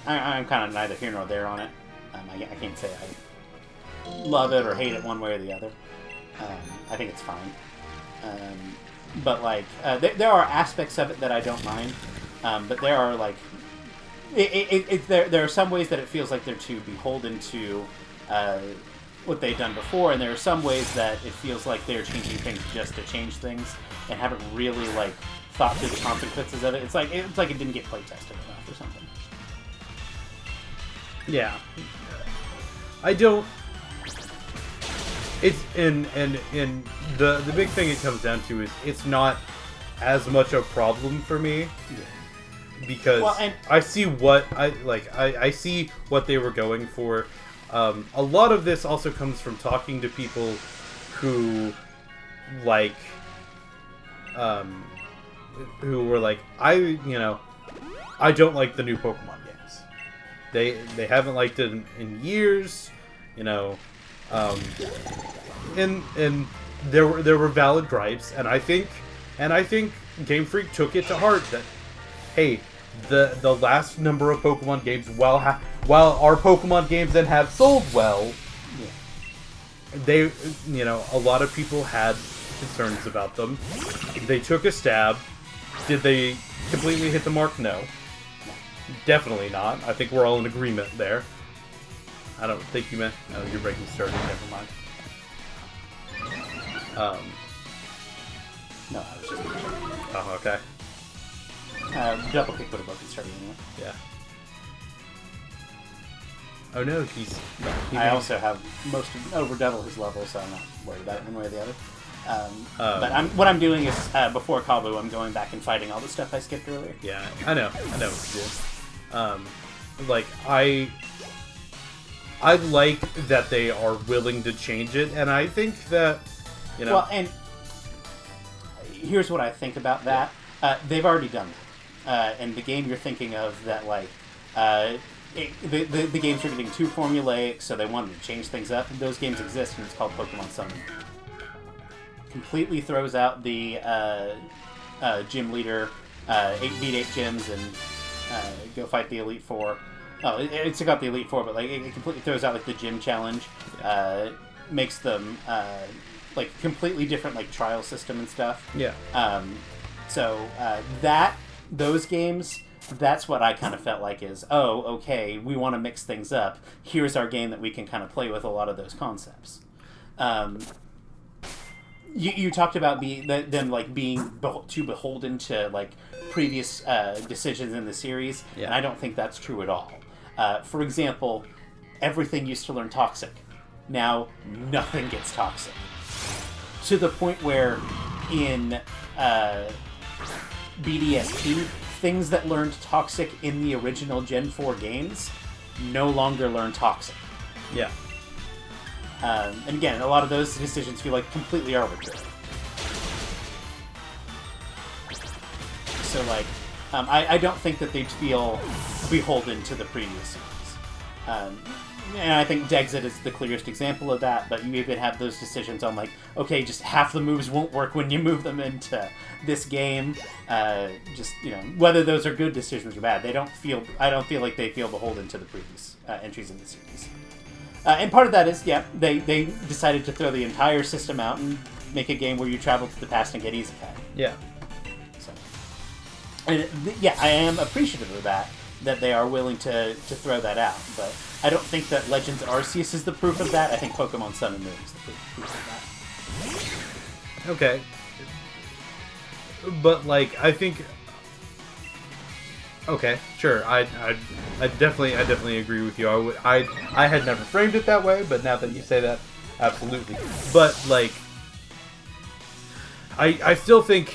I'm kind of neither here nor there on it. I can't say I love it or hate it one way or the other. I think it's fine. But like there are aspects of it that I don't mind. But there are like there are some ways that it feels like they're too beholden to what they've done before, and there are some ways that it feels like they're changing things just to change things and haven't really like thought through the consequences of it. It's like it didn't get play tested enough or something. Yeah, I don't. It's and the big thing it comes down to is it's not as much a problem for me. Yeah. Because I see what I see what they were going for. A lot of this also comes from talking to people who who were like, I don't like the new Pokemon games. They haven't liked it in years, and there were valid gripes, and I think Game Freak took it to heart that, hey, the last number of Pokemon games, while our Pokemon games then have sold well, they, a lot of people had concerns about them. They took a stab. Did they completely hit the mark? No. Definitely not. I think we're all in agreement there. I don't think you meant... Oh, you're breaking started. Never mind. No, I was just... Oh, okay. Double kick would have broken started anyway. Yeah. Oh no, I also have over double his level, so I'm not worried about it one way or the other. But what I'm doing is, before Kabu, I'm going back and fighting all the stuff I skipped earlier. Yeah, I know what you do. I like that they are willing to change it, and I think that, Well, and here's what I think about that. They've already done that. And the game you're thinking of that, like, the games are getting too formulaic, so they wanted to change things up. Those games exist, and it's called Pokemon Sun. Completely throws out the gym leader, 8-beat 8 gyms, and go fight the Elite Four. Oh, it's got the Elite Four, but like it completely throws out like the gym challenge. makes them like completely different, like trial system and stuff. Yeah. So those games, that's what I kind of felt like is, oh, okay, we want to mix things up. Here's our game that we can kind of play with a lot of those concepts. You talked about them like being too beholden to like previous decisions in the series, Yeah. and I don't think that's true at all. For example, everything used to learn toxic. Now nothing gets toxic. To the point where in BDSP, things that learned toxic in the original Gen 4 games no longer learn toxic. Yeah. And again, a lot of those decisions feel like completely arbitrary. So, like, I don't think that they'd feel beholden to the previous series. And I think Dexit is the clearest example of that, but you even have those decisions on, like, okay, just half the moves won't work when you move them into this game. Just, you know, whether those are good decisions or bad, I don't feel like they feel beholden to the previous entries in the series. And part of that is, yeah, they decided to throw the entire system out and make a game where you travel to the past and get isekai. Yeah. So, and yeah, I am appreciative of that they are willing to throw that out. But I don't think that Legends Arceus is the proof of that. I think Pokemon Sun and Moon is the proof of that. Okay. But like, I think. Okay, sure. I definitely agree with you. I had never framed it that way, but now that you say that, absolutely. But like, I still think,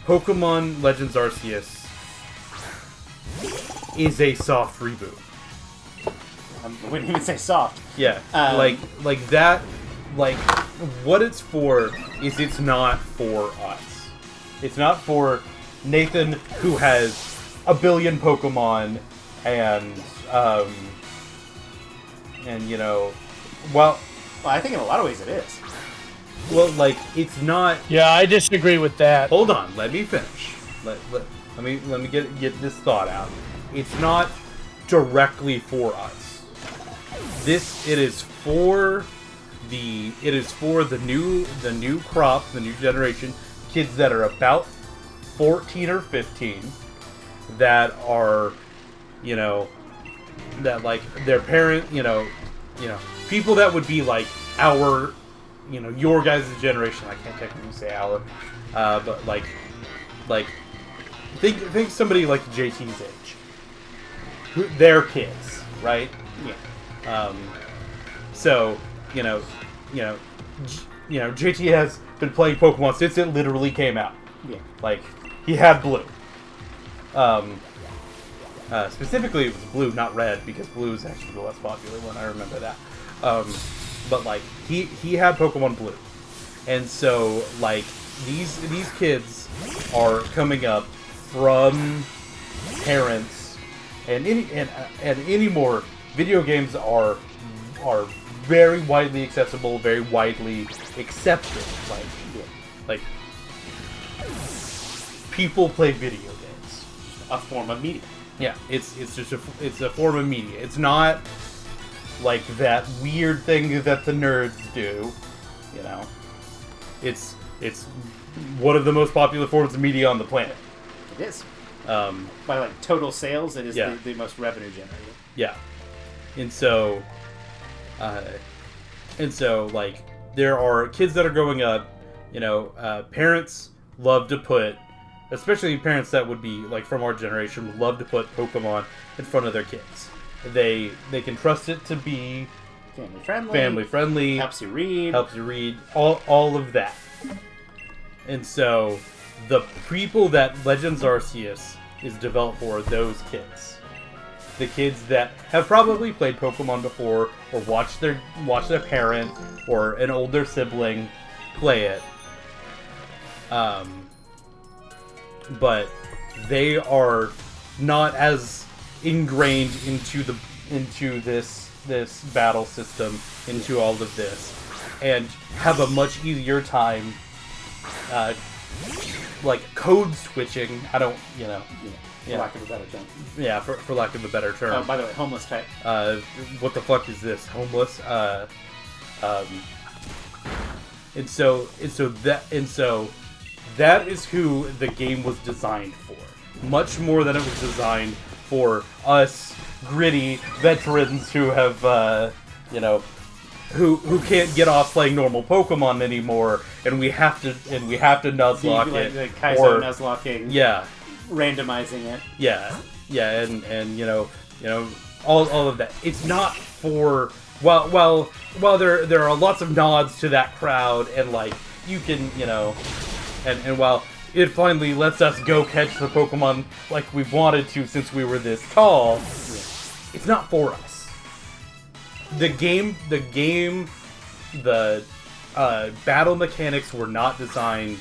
Pokemon Legends Arceus is a soft reboot. I wouldn't even say soft. Yeah, like that. Like, what it's for is it's not for us. It's not for Nathan, who has a billion Pokemon, and you know, well, I think in a lot of ways it is. well, like, it's not. Yeah, I disagree with that. Hold on, let me finish. Let me get this thought out. It's not directly for us. It is for the new crop, the new generation, kids that are about 14 or 15 that are, you know, that like their parent, you know, people that would be like our, you know, your guys' generation. I can't technically say our, but like think somebody like JT's age, their kids, right? Yeah. So JT has been playing Pokemon since it literally came out. Yeah. Like, he had blue. Specifically, it was blue, not red, because blue is actually the less popular one. I remember that. But like, he had Pokemon Blue, and so like these kids are coming up from parents, and anymore video games are very widely accessible, very widely accepted. Like people play video games. A form of media. Yeah, it's just a form of media. It's not like that weird thing that the nerds do, you know. It's one of the most popular forms of media on the planet. It is. By like total sales, it is the most revenue generating. Yeah, and so like there are kids that are growing up, you know, parents love to put, especially parents that would be like from our generation, would love to put Pokemon in front of their kids. They can trust it to be family friendly, helps you read, all of that. And so the people that Legends Arceus is developed for are those kids. The kids that have probably played Pokemon before, or watched their parent or an older sibling play it. But they are not as ingrained into this battle system, into all of this, and have a much easier time like code switching. I don't, you know, for lack of a better term. Yeah, for lack of a better term. Oh, by the way, homeless type. What the fuck is this? Homeless? And so that is who the game was designed for. Much more than it was designed for us gritty veterans who have, who can't get off playing normal Pokemon anymore, and we have to Nuzlocke it. Like Kaizo Nuzlocking. Yeah. Randomizing it. Yeah, and all of that. It's not for while there are lots of nods to that crowd, and like you can and while it finally lets us go catch the Pokemon like we wanted to since we were this tall, it's not for us. The battle mechanics were not designed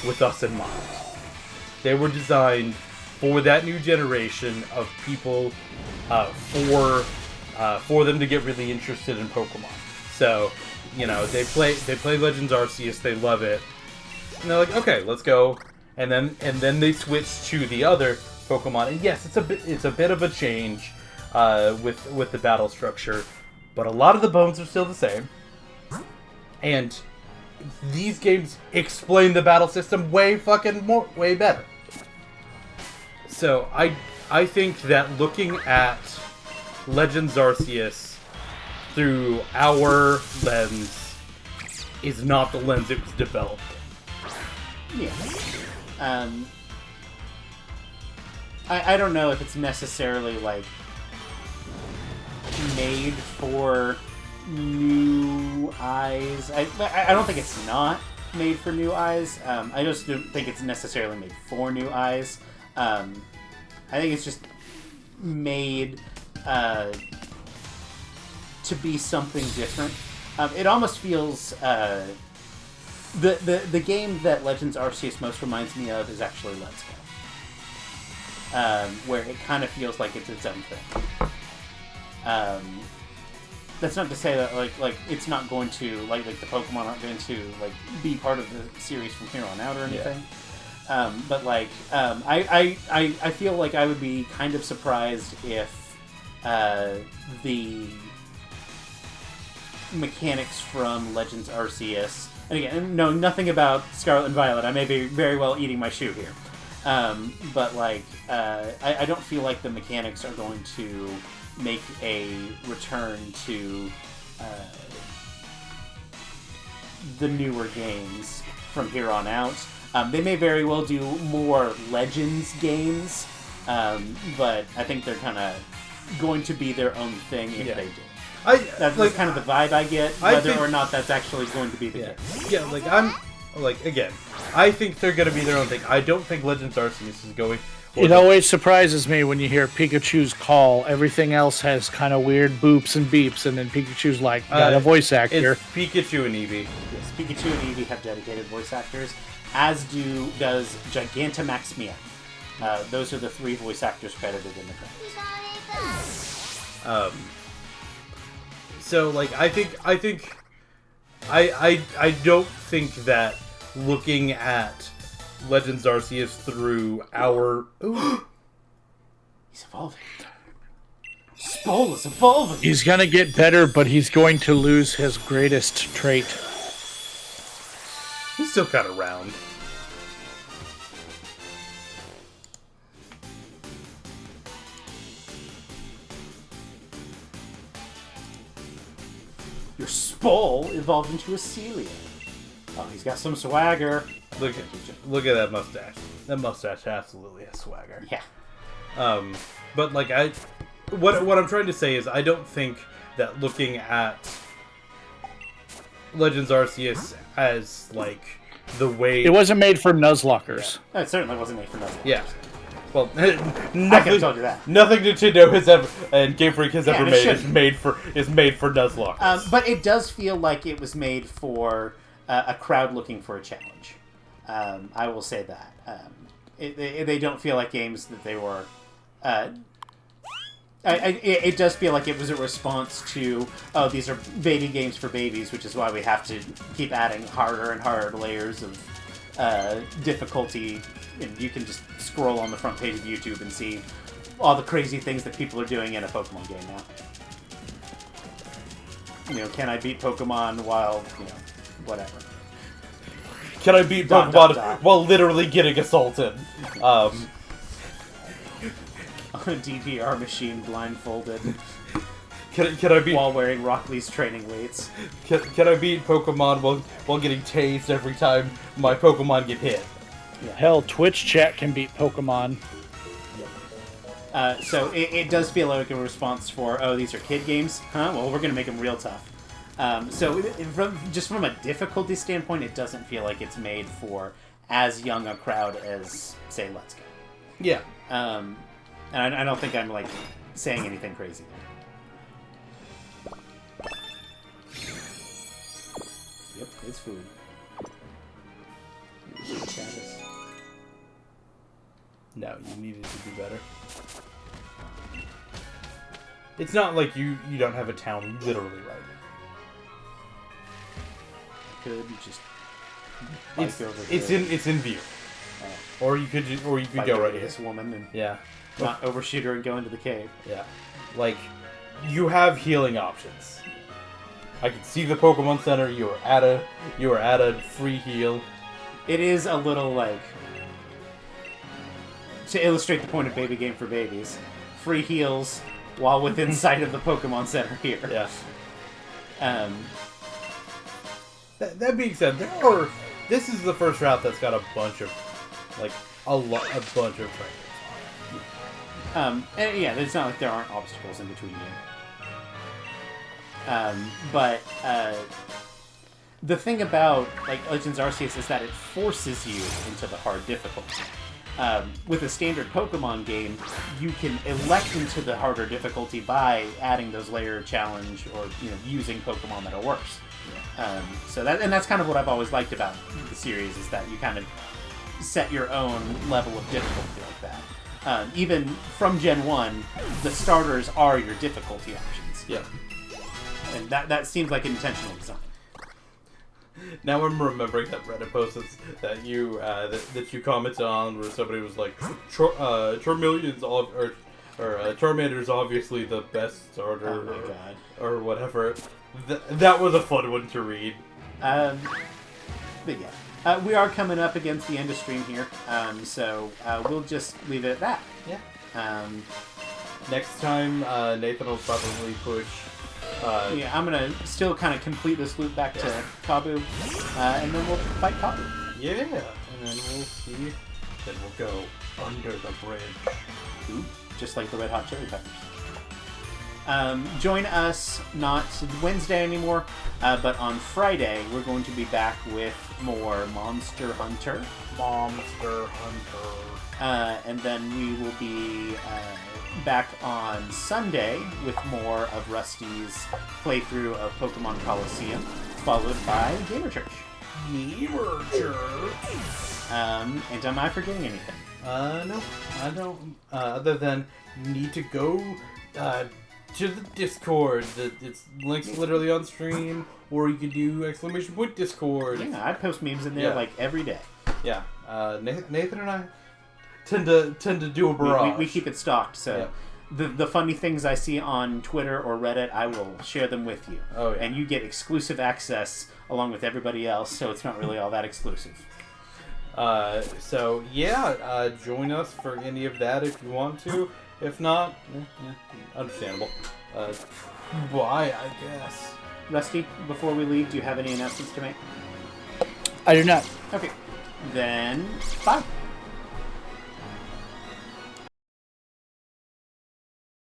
with us in mind. They were designed for that new generation of people, for them to get really interested in Pokemon. So, they play Legends Arceus, they love it, and they're like, okay, let's go. And then they switch to the other Pokemon, and yes, it's a bit of a change with the battle structure, but a lot of the bones are still the same. And these games explain the battle system way better. So I think that looking at Legends Arceus through our lens is not the lens it was developed in. Yeah. I don't know if it's necessarily like made for new eyes. I don't think it's not made for new eyes. I just don't think it's necessarily made for new eyes. I think it's just made to be something different. It almost feels the game that Legends Arceus most reminds me of is actually Let's Go, where it kind of feels like it's its own thing. That's not to say that like it's not going to like the Pokemon aren't going to like be part of the series from here on out or anything. Yeah. But like I feel like I would be kind of surprised if the mechanics from Legends Arceus, and again, know nothing about Scarlet and Violet. I may be very well eating my shoe here, but like I don't feel like the mechanics are going to make a return to the newer games from here on out. They may very well do more Legends games, but I think they're kind of going to be their own thing if they do. That's kind of the vibe I get, whether or not that's actually going to be the case. Yeah, again, I think they're going to be their own thing. I don't think Legends Arceus is going... It always surprises me when you hear Pikachu's call. Everything else has kind of weird boops and beeps, and then Pikachu's like, got a voice actor. It's Pikachu and Eevee. Yes, Pikachu and Eevee have dedicated voice actors, as does Gigantamax Meowth. Those are the 3 voice actors credited in the credits. So, like, I don't think that looking at Legends Arceus through our... Ooh. He's evolving. Spole is evolving! He's gonna get better, but he's going to lose his greatest trait. He's still kind of round. Your Spole evolved into a Celia. Oh, he's got some swagger. Look at that mustache. That mustache absolutely has swagger. Yeah. But like what I'm trying to say is I don't think that looking at Legends Arceus as like the way it wasn't made for Nuzlockers. Yeah. It certainly wasn't made for Nuzlocke. Yeah. Well, I could have told you that. Nothing Nintendo has ever and Game Freak has ever made is made for Nuzlocke. But it does feel like it was made for a crowd looking for a challenge. I will say that. They don't feel like games that they were... it does feel like it was a response to, oh, these are baby games for babies, which is why we have to keep adding harder and harder layers of difficulty, and you can just scroll on the front page of YouTube and see all the crazy things that people are doing in a Pokemon game now. You know, can I beat Pokemon while, you know, whatever. Can I beat Dot, Pokemon dot, dot. while literally getting assaulted? On a DVR machine blindfolded Can I beat while wearing Rock Lee's training weights. can I beat Pokemon while getting tased every time my Pokemon get hit? Hell, Twitch chat can beat Pokemon. So it does feel like a response for, oh, these are kid games? Huh? Well, we're going to make them real tough. So from a difficulty standpoint, it doesn't feel like it's made for as young a crowd as, say, Let's Go. Yeah. And I don't think I'm, like, saying anything crazy there. Yep, it's food. Travis. No, you needed to do better. It's not like you don't have a town literally right. Could just bike It's over it's to- in view. Or you could bike go over right to here. this woman and Yeah. not overshoot her and go into the cave. Yeah. Like you have healing options. I can see the Pokemon Center. You are at a free heal. It is a little like, to illustrate the point of Baby Game for Babies, free heals while within sight of the Pokemon Center here. Yeah. Um, That being said, this is the first route that's got a bunch of trainers. and yeah, it's not like there aren't obstacles in between you. But the thing about like Legends Arceus is that it forces you into the hard difficulty. With a standard Pokemon game, you can elect into the harder difficulty by adding those layer challenge or using Pokemon that are worse. So that's kind of what I've always liked about the series is that you kind of set your own level of difficulty like that. Even from Gen 1, the starters are your difficulty options. Yeah. And that seems like intentional design. Now I'm remembering that Reddit post that you commented on where somebody was like, Charmeleon's or Charmander's obviously the best starter Oh my god. or whatever. That was a fun one to read. But yeah. We are coming up against the end of stream here, so we'll just leave it at that. Yeah. Next time, Nathan will probably push. Yeah, I'm gonna still kind of complete this loop back to Kabu, and then we'll fight Kabu. Yeah, and then we'll see. Then we'll go under the bridge. Ooh, just like the Red Hot Chili Peppers. Join us not Wednesday anymore, but on Friday we're going to be back with more Monster Hunter. And then we will be back on Sunday with more of Rusty's playthrough of Pokemon Coliseum, followed by Gamer Church. And am I forgetting anything? No, I don't. Other than you need to go to the Discord. It's links literally on stream, or you can do ! Discord. Yeah, I post memes in there like every day. Yeah, Nathan and I tend to do a barrage. We keep it stocked, so the funny things I see on Twitter or Reddit, I will share them with you. Oh, yeah. And you get exclusive access along with everybody else, so it's not really all that exclusive. So yeah, join us for any of that if you want to. If not, understandable. Bye, I guess. Rusty, before we leave, do you have any announcements to make? I do not. Okay. Then, bye.